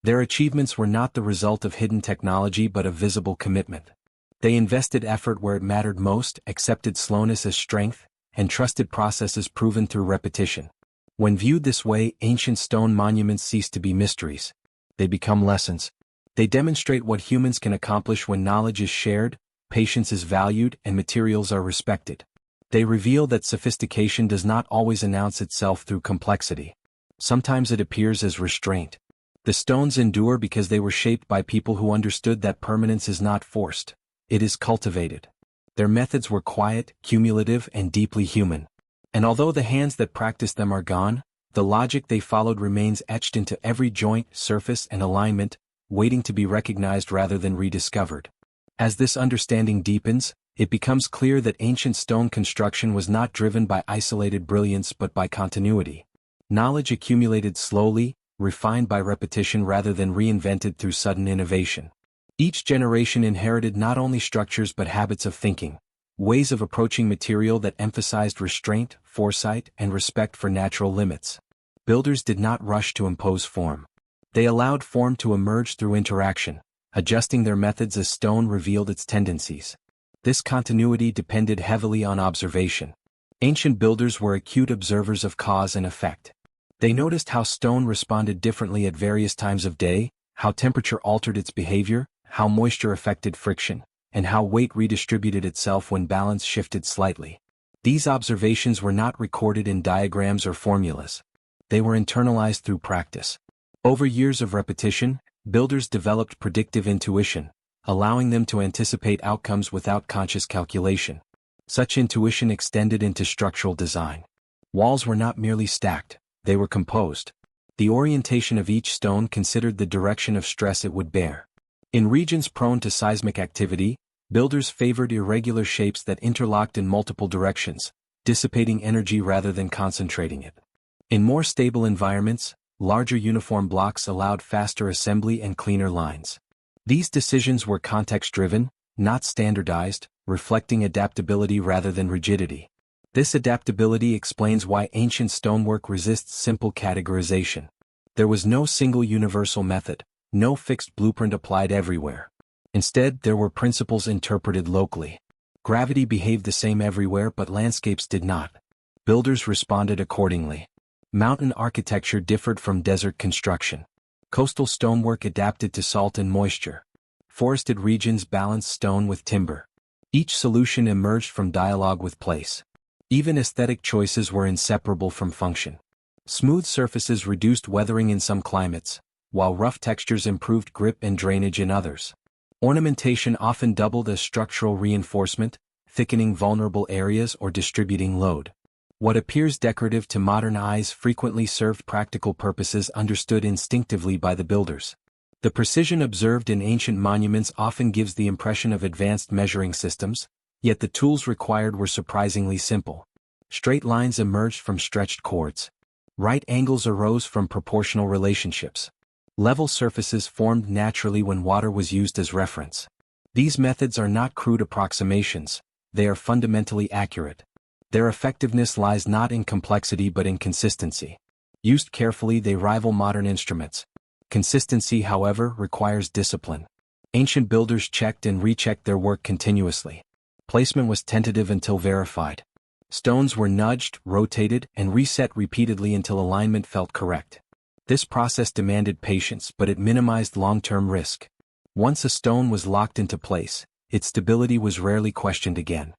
Their achievements were not the result of hidden technology but of visible commitment. They invested effort where it mattered most, accepted slowness as strength, and trusted processes proven through repetition. When viewed this way, ancient stone monuments cease to be mysteries. They become lessons. They demonstrate what humans can accomplish when knowledge is shared, patience is valued, and materials are respected. They reveal that sophistication does not always announce itself through complexity. Sometimes it appears as restraint. The stones endure because they were shaped by people who understood that permanence is not forced. It is cultivated. Their methods were quiet, cumulative, and deeply human. And although the hands that practiced them are gone, the logic they followed remains etched into every joint, surface, and alignment, waiting to be recognized rather than rediscovered. As this understanding deepens, it becomes clear that ancient stone construction was not driven by isolated brilliance but by continuity. Knowledge accumulated slowly, refined by repetition rather than reinvented through sudden innovation. Each generation inherited not only structures but habits of thinking, ways of approaching material that emphasized restraint, foresight, and respect for natural limits. Builders did not rush to impose form. They allowed form to emerge through interaction, adjusting their methods as stone revealed its tendencies. This continuity depended heavily on observation. Ancient builders were acute observers of cause and effect. They noticed how stone responded differently at various times of day, how temperature altered its behavior, how moisture affected friction, and how weight redistributed itself when balance shifted slightly. These observations were not recorded in diagrams or formulas. They were internalized through practice. Over years of repetition, builders developed predictive intuition, allowing them to anticipate outcomes without conscious calculation. Such intuition extended into structural design. Walls were not merely stacked, they were composed. The orientation of each stone considered the direction of stress it would bear. In regions prone to seismic activity, builders favored irregular shapes that interlocked in multiple directions, dissipating energy rather than concentrating it. In more stable environments, larger uniform blocks allowed faster assembly and cleaner lines. These decisions were context-driven, not standardized, reflecting adaptability rather than rigidity. This adaptability explains why ancient stonework resists simple categorization. There was no single universal method, no fixed blueprint applied everywhere. Instead, there were principles interpreted locally. Gravity behaved the same everywhere, but landscapes did not. Builders responded accordingly. Mountain architecture differed from desert construction. Coastal stonework adapted to salt and moisture. Forested regions balanced stone with timber. Each solution emerged from dialogue with place. Even aesthetic choices were inseparable from function. Smooth surfaces reduced weathering in some climates, while rough textures improved grip and drainage in others. Ornamentation often doubled as structural reinforcement, thickening vulnerable areas or distributing load. What appears decorative to modern eyes frequently served practical purposes understood instinctively by the builders. The precision observed in ancient monuments often gives the impression of advanced measuring systems, yet the tools required were surprisingly simple. Straight lines emerged from stretched chords. Right angles arose from proportional relationships. Level surfaces formed naturally when water was used as reference. These methods are not crude approximations, they are fundamentally accurate. Their effectiveness lies not in complexity but in consistency. Used carefully, they rival modern instruments. Consistency, however, requires discipline. Ancient builders checked and rechecked their work continuously. Placement was tentative until verified. Stones were nudged, rotated, and reset repeatedly until alignment felt correct. This process demanded patience, but it minimized long-term risk. Once a stone was locked into place, its stability was rarely questioned again.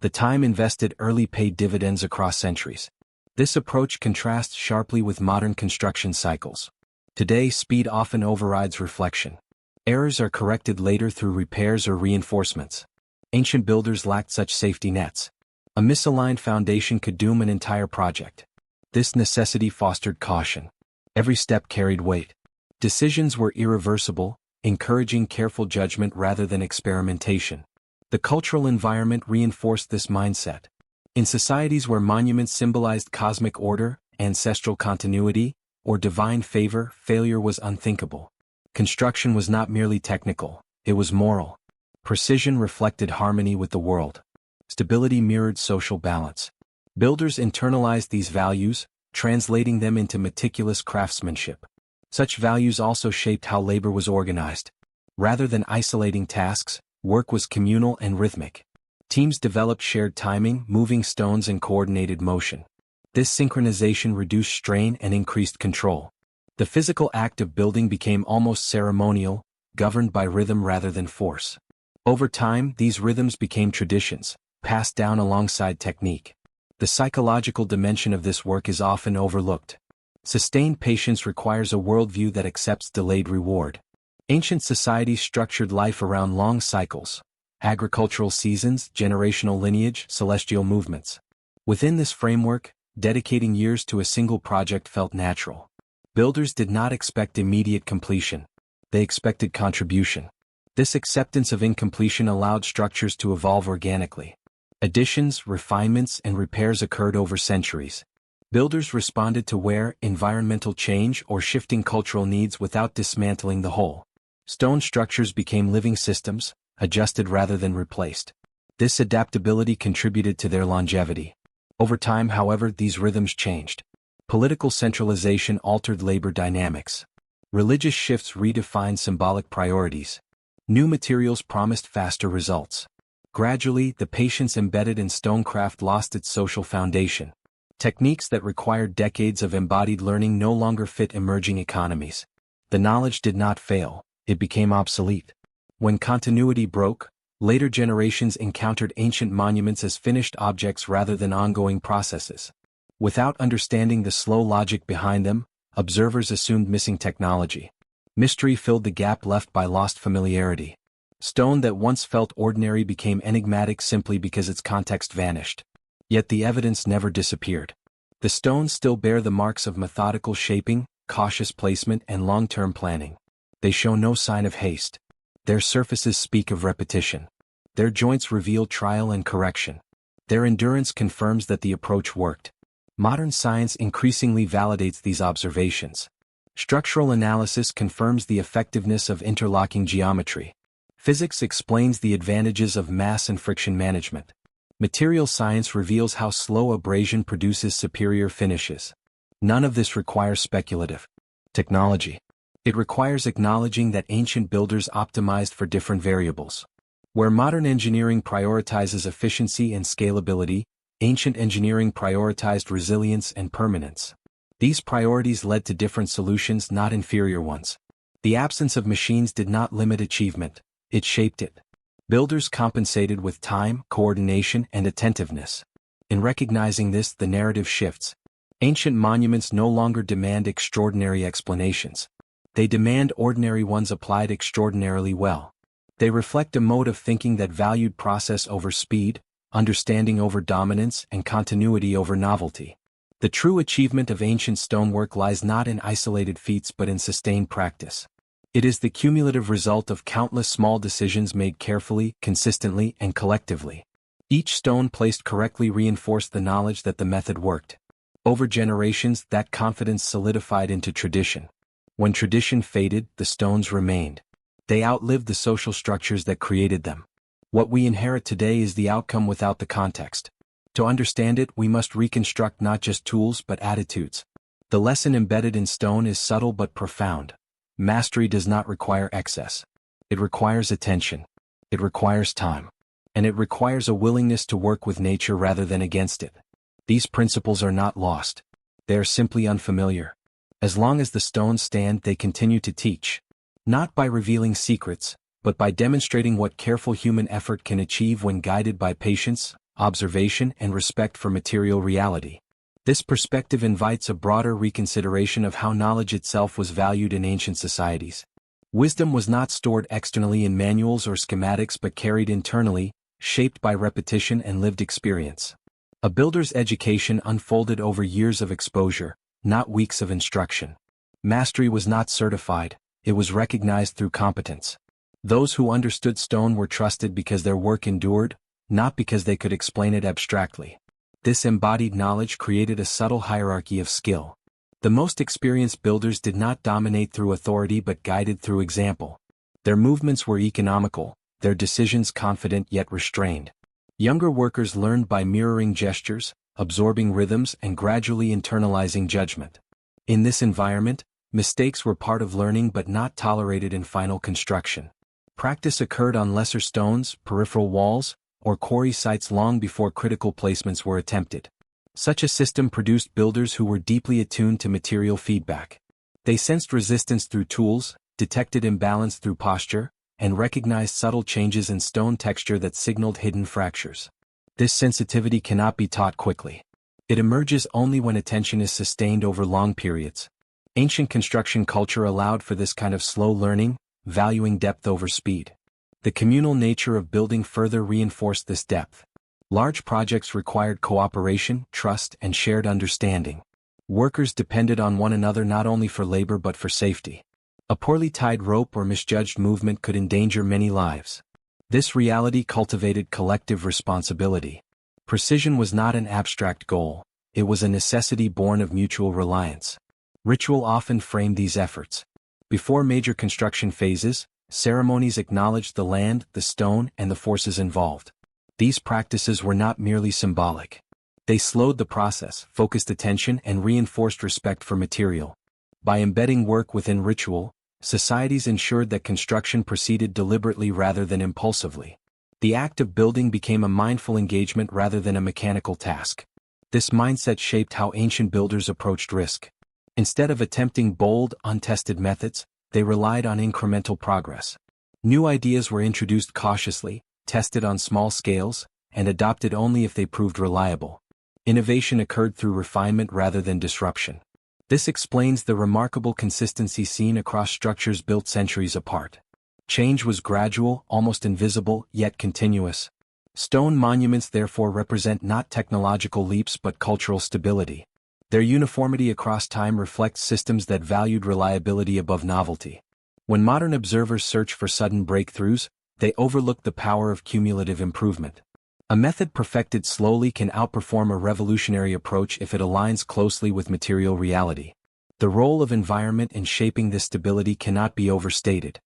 The time invested early paid dividends across centuries. This approach contrasts sharply with modern construction cycles. Today, speed often overrides reflection. Errors are corrected later through repairs or reinforcements. Ancient builders lacked such safety nets. A misaligned foundation could doom an entire project. This necessity fostered caution. Every step carried weight. Decisions were irreversible, encouraging careful judgment rather than experimentation. The cultural environment reinforced this mindset. In societies where monuments symbolized cosmic order, ancestral continuity, or divine favor, failure was unthinkable. Construction was not merely technical, it was moral. Precision reflected harmony with the world. Stability mirrored social balance. Builders internalized these values, translating them into meticulous craftsmanship. Such values also shaped how labor was organized. Rather than isolating tasks, work was communal and rhythmic. Teams developed shared timing, moving stones, and coordinated motion. This synchronization reduced strain and increased control. The physical act of building became almost ceremonial, governed by rhythm rather than force. Over time, these rhythms became traditions, passed down alongside technique. The psychological dimension of this work is often overlooked. Sustained patience requires a worldview that accepts delayed reward. Ancient societies structured life around long cycles: agricultural seasons, generational lineage, celestial movements. Within this framework, dedicating years to a single project felt natural. Builders did not expect immediate completion. They expected contribution. This acceptance of incompletion allowed structures to evolve organically. Additions, refinements, and repairs occurred over centuries. Builders responded to wear, environmental change, or shifting cultural needs without dismantling the whole. Stone structures became living systems, adjusted rather than replaced. This adaptability contributed to their longevity. Over time, however, these rhythms changed. Political centralization altered labor dynamics. Religious shifts redefined symbolic priorities. New materials promised faster results. Gradually, the patience embedded in stonecraft lost its social foundation. Techniques that required decades of embodied learning no longer fit emerging economies. The knowledge did not fail, it became obsolete. When continuity broke, later generations encountered ancient monuments as finished objects rather than ongoing processes. Without understanding the slow logic behind them, observers assumed missing technology. Mystery filled the gap left by lost familiarity. Stone that once felt ordinary became enigmatic simply because its context vanished. Yet the evidence never disappeared. The stones still bear the marks of methodical shaping, cautious placement, and long-term planning. They show no sign of haste. Their surfaces speak of repetition. Their joints reveal trial and correction. Their endurance confirms that the approach worked. Modern science increasingly validates these observations. Structural analysis confirms the effectiveness of interlocking geometry. Physics explains the advantages of mass and friction management. Material science reveals how slow abrasion produces superior finishes. None of this requires speculative technology. It requires acknowledging that ancient builders optimized for different variables. Where modern engineering prioritizes efficiency and scalability, ancient engineering prioritized resilience and permanence. These priorities led to different solutions, not inferior ones. The absence of machines did not limit achievement, it shaped it. Builders compensated with time, coordination, and attentiveness. In recognizing this, the narrative shifts. Ancient monuments no longer demand extraordinary explanations. They demand ordinary ones applied extraordinarily well. They reflect a mode of thinking that valued process over speed, understanding over dominance, and continuity over novelty. The true achievement of ancient stonework lies not in isolated feats but in sustained practice. It is the cumulative result of countless small decisions made carefully, consistently, and collectively. Each stone placed correctly reinforced the knowledge that the method worked. Over generations, that confidence solidified into tradition. When tradition faded, the stones remained. They outlived the social structures that created them. What we inherit today is the outcome without the context. To understand it, we must reconstruct not just tools but attitudes. The lesson embedded in stone is subtle but profound. Mastery does not require excess. It requires attention. It requires time. And it requires a willingness to work with nature rather than against it. These principles are not lost. They are simply unfamiliar. As long as the stones stand, they continue to teach. Not by revealing secrets, but by demonstrating what careful human effort can achieve when guided by patience, observation, and respect for material reality. This perspective invites a broader reconsideration of how knowledge itself was valued in ancient societies. Wisdom was not stored externally in manuals or schematics but carried internally, shaped by repetition and lived experience. A builder's education unfolded over years of exposure, not weeks of instruction. Mastery was not certified, it was recognized through competence. Those who understood stone were trusted because their work endured, not because they could explain it abstractly. This embodied knowledge created a subtle hierarchy of skill. The most experienced builders did not dominate through authority but guided through example. Their movements were economical, their decisions confident yet restrained. Younger workers learned by mirroring gestures, absorbing rhythms, and gradually internalizing judgment. In this environment, mistakes were part of learning but not tolerated in final construction. Practice occurred on lesser stones, peripheral walls, or quarry sites long before critical placements were attempted. Such a system produced builders who were deeply attuned to material feedback. They sensed resistance through tools, detected imbalance through posture, and recognized subtle changes in stone texture that signaled hidden fractures. This sensitivity cannot be taught quickly. It emerges only when attention is sustained over long periods. Ancient construction culture allowed for this kind of slow learning, valuing depth over speed. The communal nature of building further reinforced this depth. Large projects required cooperation, trust, and shared understanding. Workers depended on one another not only for labor but for safety. A poorly tied rope or misjudged movement could endanger many lives. This reality cultivated collective responsibility. Precision was not an abstract goal, it was a necessity born of mutual reliance. Ritual often framed these efforts. Before major construction phases, ceremonies acknowledged the land, the stone, and the forces involved. These practices were not merely symbolic. They slowed the process, focused attention, and reinforced respect for material. By embedding work within ritual, societies ensured that construction proceeded deliberately rather than impulsively. The act of building became a mindful engagement rather than a mechanical task. This mindset shaped how ancient builders approached risk. Instead of attempting bold, untested methods, they relied on incremental progress. New ideas were introduced cautiously, tested on small scales, and adopted only if they proved reliable. Innovation occurred through refinement rather than disruption. This explains the remarkable consistency seen across structures built centuries apart. Change was gradual, almost invisible, yet continuous. Stone monuments therefore represent not technological leaps but cultural stability. Their uniformity across time reflects systems that valued reliability above novelty. When modern observers search for sudden breakthroughs, they overlook the power of cumulative improvement. A method perfected slowly can outperform a revolutionary approach if it aligns closely with material reality. The role of environment in shaping this stability cannot be overstated.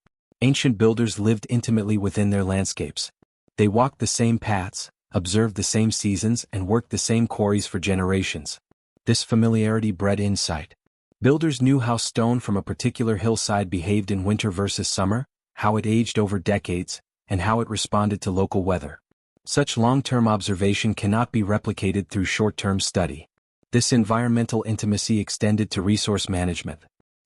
Ancient builders lived intimately within their landscapes. They walked the same paths, observed the same seasons, and worked the same quarries for generations. This familiarity bred insight. Builders knew how stone from a particular hillside behaved in winter versus summer, how it aged over decades, and how it responded to local weather. Such long-term observation cannot be replicated through short-term study. This environmental intimacy extended to resource management.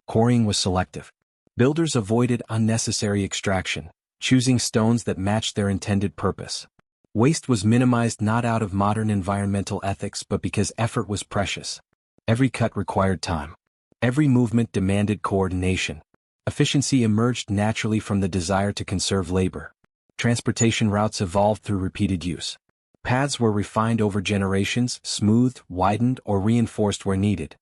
Quarrying was selective. Builders avoided unnecessary extraction, choosing stones that matched their intended purpose. Waste was minimized not out of modern environmental ethics but because effort was precious. Every cut required time. Every movement demanded coordination. Efficiency emerged naturally from the desire to conserve labor. Transportation routes evolved through repeated use. Paths were refined over generations, smoothed, widened, or reinforced where needed.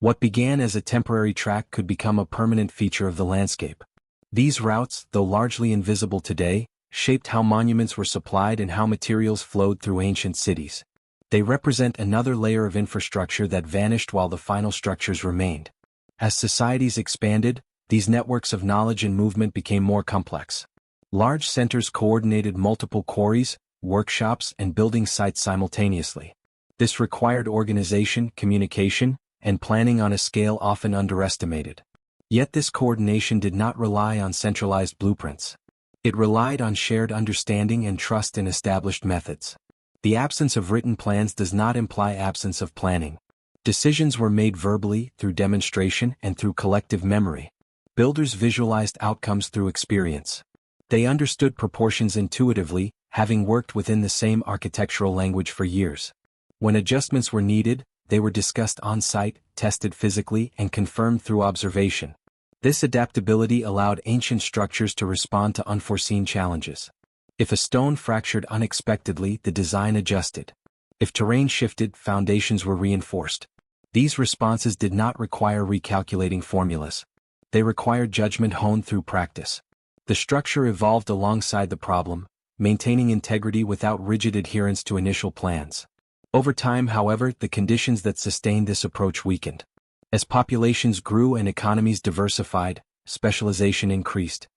What began as a temporary track could become a permanent feature of the landscape. These routes, though largely invisible today, shaped how monuments were supplied and how materials flowed through ancient cities. They represent another layer of infrastructure that vanished while the final structures remained. As societies expanded, these networks of knowledge and movement became more complex. Large centers coordinated multiple quarries, workshops, and building sites simultaneously. This required organization, communication, and planning on a scale often underestimated. Yet this coordination did not rely on centralized blueprints. It relied on shared understanding and trust in established methods. The absence of written plans does not imply absence of planning. Decisions were made verbally, through demonstration, and through collective memory. Builders visualized outcomes through experience. They understood proportions intuitively, having worked within the same architectural language for years. When adjustments were needed, they were discussed on-site, tested physically, and confirmed through observation. This adaptability allowed ancient structures to respond to unforeseen challenges. If a stone fractured unexpectedly, the design adjusted. If terrain shifted, foundations were reinforced. These responses did not require recalculating formulas. They required judgment honed through practice. The structure evolved alongside the problem, maintaining integrity without rigid adherence to initial plans. Over time, however, the conditions that sustained this approach weakened. As populations grew and economies diversified, specialization increased.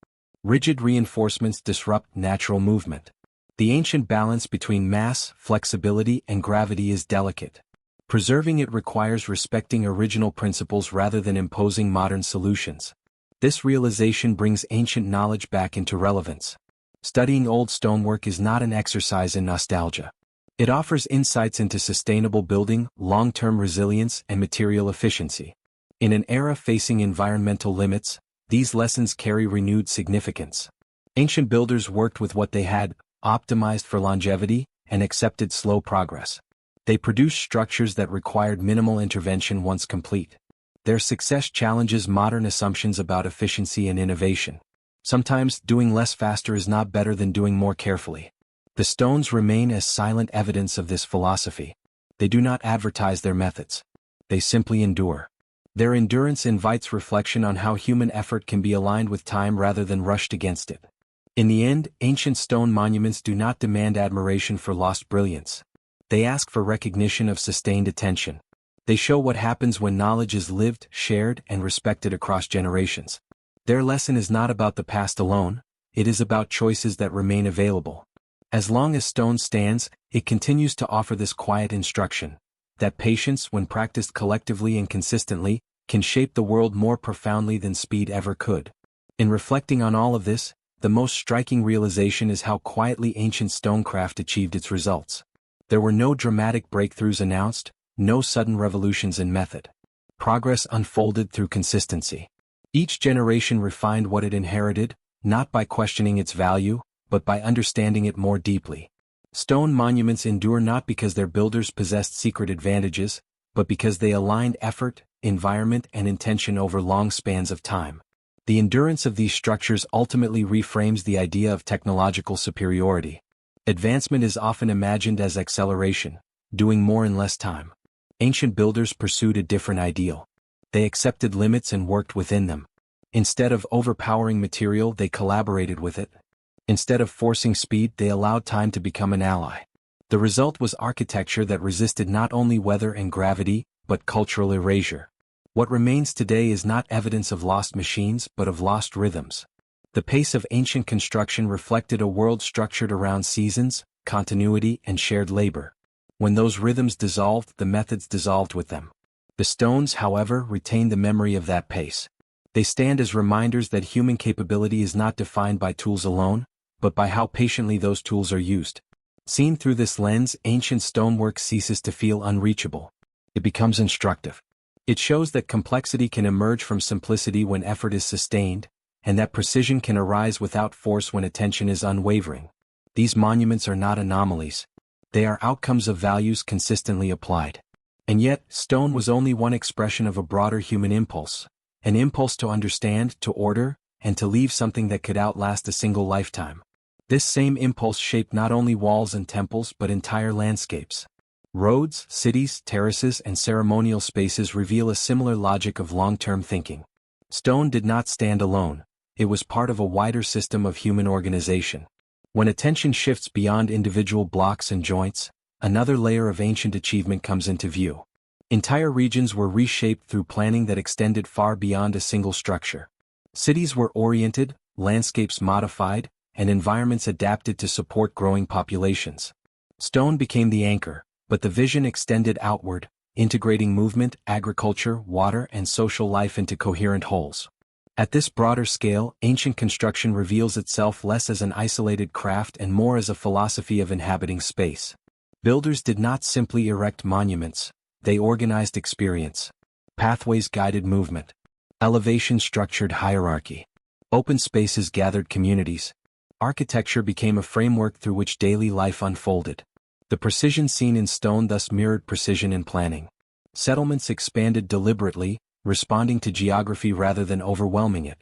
Rigid reinforcements disrupt natural movement. The ancient balance between mass, flexibility, and gravity is delicate. Preserving it requires respecting original principles rather than imposing modern solutions. This realization brings ancient knowledge back into relevance. Studying old stonework is not an exercise in nostalgia. It offers insights into sustainable building, long-term resilience, and material efficiency. In an era facing environmental limits, these lessons carry renewed significance. Ancient builders worked with what they had, optimized for longevity, and accepted slow progress. They produced structures that required minimal intervention once complete. Their success challenges modern assumptions about efficiency and innovation. Sometimes, doing less faster is not better than doing more carefully. The stones remain as silent evidence of this philosophy. They do not advertise their methods. They simply endure. Their endurance invites reflection on how human effort can be aligned with time rather than rushed against it. In the end, ancient stone monuments do not demand admiration for lost brilliance. They ask for recognition of sustained attention. They show what happens when knowledge is lived, shared, and respected across generations. Their lesson is not about the past alone, it is about choices that remain available. As long as stone stands, it continues to offer this quiet instruction, that patience, when practiced collectively and consistently, can shape the world more profoundly than speed ever could. In reflecting on all of this, the most striking realization is how quietly ancient stonecraft achieved its results. There were no dramatic breakthroughs announced, no sudden revolutions in method. Progress unfolded through consistency. Each generation refined what it inherited, not by questioning its value, but by understanding it more deeply. Stone monuments endure not because their builders possessed secret advantages, but because they aligned effort, environment, and intention over long spans of time. The endurance of these structures ultimately reframes the idea of technological superiority. Advancement is often imagined as acceleration, doing more in less time. Ancient builders pursued a different ideal. They accepted limits and worked within them. Instead of overpowering material, they collaborated with it. Instead of forcing speed, they allowed time to become an ally. The result was architecture that resisted not only weather and gravity, but cultural erasure. What remains today is not evidence of lost machines but of lost rhythms. The pace of ancient construction reflected a world structured around seasons, continuity, and shared labor. When those rhythms dissolved, the methods dissolved with them. The stones, however, retain the memory of that pace. They stand as reminders that human capability is not defined by tools alone, but by how patiently those tools are used. Seen through this lens, ancient stonework ceases to feel unreachable. It becomes instructive. It shows that complexity can emerge from simplicity when effort is sustained, and that precision can arise without force when attention is unwavering. These monuments are not anomalies. They are outcomes of values consistently applied. And yet, stone was only one expression of a broader human impulse, an impulse to understand, to order, and to leave something that could outlast a single lifetime. This same impulse shaped not only walls and temples but entire landscapes. Roads, cities, terraces, and ceremonial spaces reveal a similar logic of long-term thinking. Stone did not stand alone. It was part of a wider system of human organization. When attention shifts beyond individual blocks and joints, another layer of ancient achievement comes into view. Entire regions were reshaped through planning that extended far beyond a single structure. Cities were oriented, landscapes modified, and environments adapted to support growing populations. Stone became the anchor, but the vision extended outward, integrating movement, agriculture, water, and social life into coherent wholes. At this broader scale, ancient construction reveals itself less as an isolated craft and more as a philosophy of inhabiting space. Builders did not simply erect monuments, they organized experience. Pathways guided movement. Elevation structured hierarchy. Open spaces gathered communities. Architecture became a framework through which daily life unfolded. The precision seen in stone thus mirrored precision in planning. Settlements expanded deliberately, responding to geography rather than overwhelming it.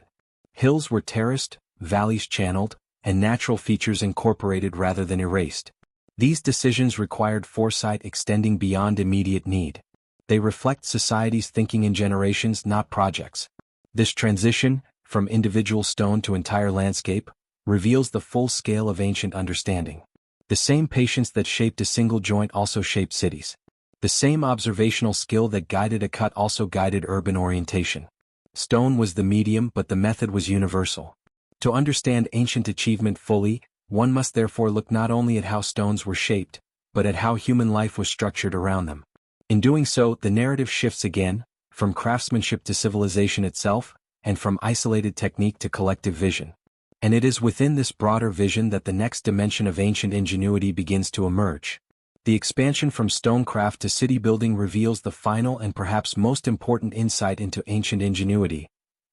Hills were terraced, valleys channeled, and natural features incorporated rather than erased. These decisions required foresight extending beyond immediate need. They reflect society's thinking in generations, not projects. This transition, from individual stone to entire landscape, reveals the full scale of ancient understanding. The same patience that shaped a single joint also shaped cities. The same observational skill that guided a cut also guided urban orientation. Stone was the medium, but the method was universal. To understand ancient achievement fully, one must therefore look not only at how stones were shaped, but at how human life was structured around them. In doing so, the narrative shifts again, from craftsmanship to civilization itself, and from isolated technique to collective vision. And it is within this broader vision that the next dimension of ancient ingenuity begins to emerge. The expansion from stonecraft to city building reveals the final and perhaps most important insight into ancient ingenuity.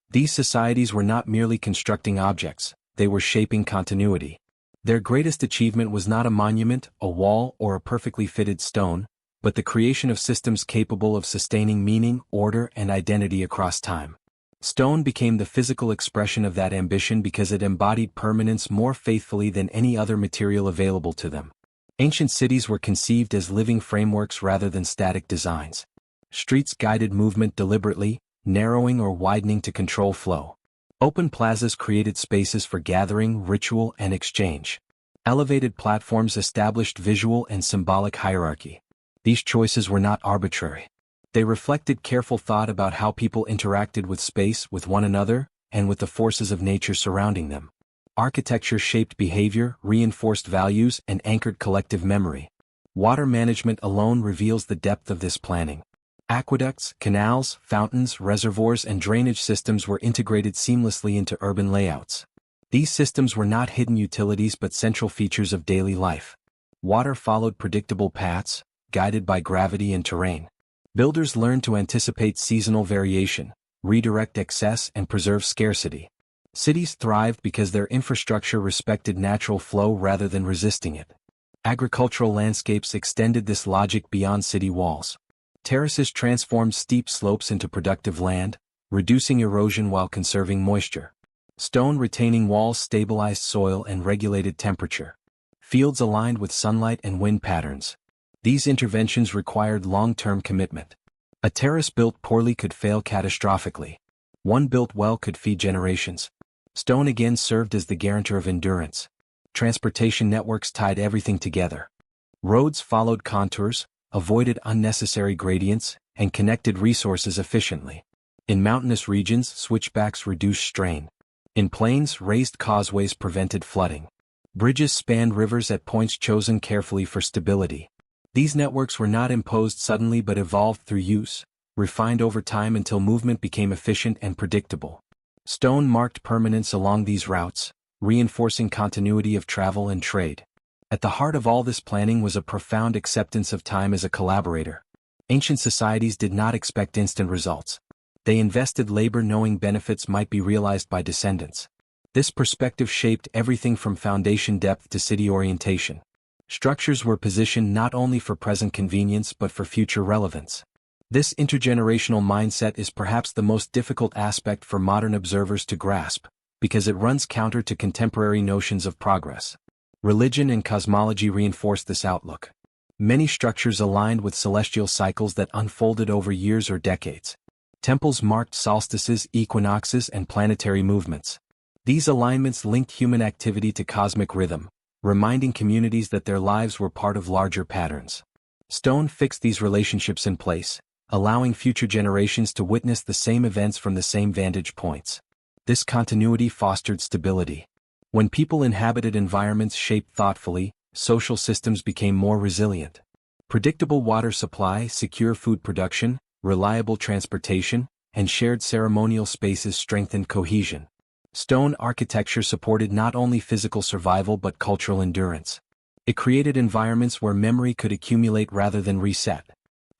These societies were not merely constructing objects, they were shaping continuity. Their greatest achievement was not a monument, a wall, or a perfectly fitted stone, but the creation of systems capable of sustaining meaning, order, and identity across time. Stone became the physical expression of that ambition because it embodied permanence more faithfully than any other material available to them. Ancient cities were conceived as living frameworks rather than static designs. Streets guided movement deliberately, narrowing or widening to control flow. Open plazas created spaces for gathering, ritual, and exchange. Elevated platforms established visual and symbolic hierarchy. These choices were not arbitrary. They reflected careful thought about how people interacted with space, with one another, and with the forces of nature surrounding them. Architecture shaped behavior, reinforced values, and anchored collective memory. Water management alone reveals the depth of this planning. Aqueducts, canals, fountains, reservoirs, and drainage systems were integrated seamlessly into urban layouts. These systems were not hidden utilities but central features of daily life. Water followed predictable paths, guided by gravity and terrain. Builders learned to anticipate seasonal variation, redirect excess, and preserve scarcity. Cities thrived because their infrastructure respected natural flow rather than resisting it. Agricultural landscapes extended this logic beyond city walls. Terraces transformed steep slopes into productive land, reducing erosion while conserving moisture. Stone retaining walls stabilized soil and regulated temperature. Fields aligned with sunlight and wind patterns. These interventions required long-term commitment. A terrace built poorly could fail catastrophically. One built well could feed generations. Stone again served as the guarantor of endurance. Transportation networks tied everything together. Roads followed contours, avoided unnecessary gradients, and connected resources efficiently. In mountainous regions, switchbacks reduced strain. In plains, raised causeways prevented flooding. Bridges spanned rivers at points chosen carefully for stability. These networks were not imposed suddenly but evolved through use, refined over time until movement became efficient and predictable. Stone marked permanence along these routes, reinforcing continuity of travel and trade. At the heart of all this planning was a profound acceptance of time as a collaborator. Ancient societies did not expect instant results. They invested labor knowing benefits might be realized by descendants. This perspective shaped everything from foundation depth to city orientation. Structures were positioned not only for present convenience but for future relevance. This intergenerational mindset is perhaps the most difficult aspect for modern observers to grasp, because it runs counter to contemporary notions of progress. Religion and cosmology reinforce this outlook. Many structures aligned with celestial cycles that unfolded over years or decades. Temples marked solstices, equinoxes, and planetary movements. These alignments linked human activity to cosmic rhythm, reminding communities that their lives were part of larger patterns. Stone fixed these relationships in place, allowing future generations to witness the same events from the same vantage points. This continuity fostered stability. When people inhabited environments shaped thoughtfully, social systems became more resilient. Predictable water supply, secure food production, reliable transportation, and shared ceremonial spaces strengthened cohesion. Stone architecture supported not only physical survival but cultural endurance. It created environments where memory could accumulate rather than reset.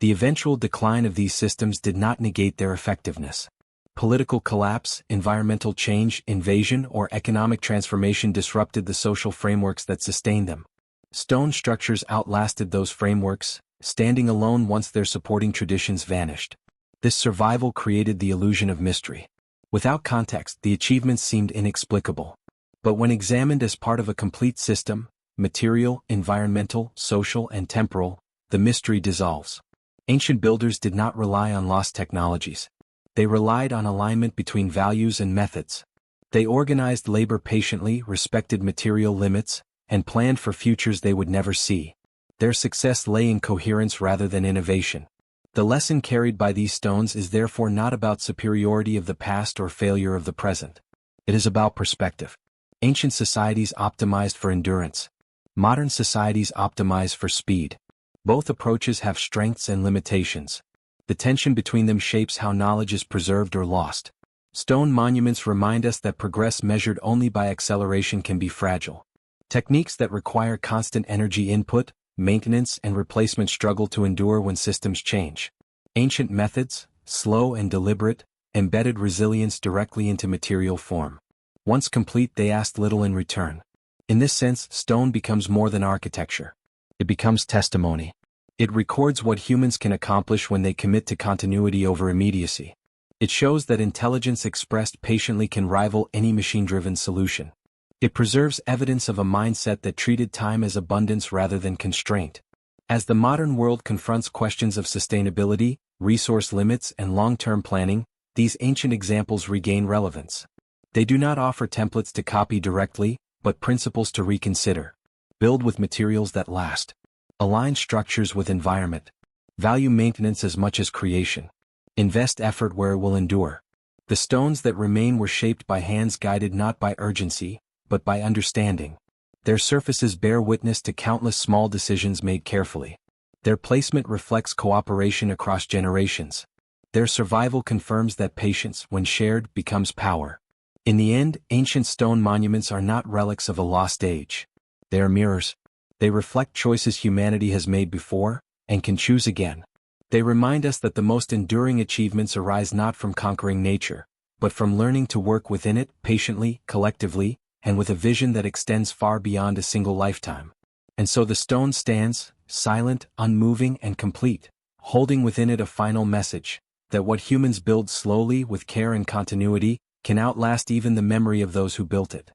The eventual decline of these systems did not negate their effectiveness. Political collapse, environmental change, invasion, or economic transformation disrupted the social frameworks that sustained them. Stone structures outlasted those frameworks, standing alone once their supporting traditions vanished. This survival created the illusion of mystery. Without context, the achievements seemed inexplicable. But when examined as part of a complete system, material, environmental, social, and temporal, the mystery dissolves. Ancient builders did not rely on lost technologies. They relied on alignment between values and methods. They organized labor patiently, respected material limits, and planned for futures they would never see. Their success lay in coherence rather than innovation. The lesson carried by these stones is therefore not about superiority of the past or failure of the present. It is about perspective. Ancient societies optimized for endurance. Modern societies optimize for speed. Both approaches have strengths and limitations. The tension between them shapes how knowledge is preserved or lost. Stone monuments remind us that progress measured only by acceleration can be fragile. Techniques that require constant energy input, maintenance, and replacement struggle to endure when systems change. Ancient methods, slow and deliberate, embedded resilience directly into material form. Once complete, they asked little in return. In this sense, stone becomes more than architecture. It becomes testimony. It records what humans can accomplish when they commit to continuity over immediacy. It shows that intelligence expressed patiently can rival any machine-driven solution. It preserves evidence of a mindset that treated time as abundance rather than constraint. As the modern world confronts questions of sustainability, resource limits, and long-term planning, these ancient examples regain relevance. They do not offer templates to copy directly, but principles to reconsider. Build with materials that last. Align structures with environment. Value maintenance as much as creation. Invest effort where it will endure. The stones that remain were shaped by hands guided not by urgency, but by understanding. Their surfaces bear witness to countless small decisions made carefully. Their placement reflects cooperation across generations. Their survival confirms that patience, when shared, becomes power. In the end, ancient stone monuments are not relics of a lost age. They are mirrors. They reflect choices humanity has made before, and can choose again. They remind us that the most enduring achievements arise not from conquering nature, but from learning to work within it, patiently, collectively, and with a vision that extends far beyond a single lifetime. And so the stone stands, silent, unmoving, and complete, holding within it a final message. that what humans build slowly with care and continuity can outlast even the memory of those who built it.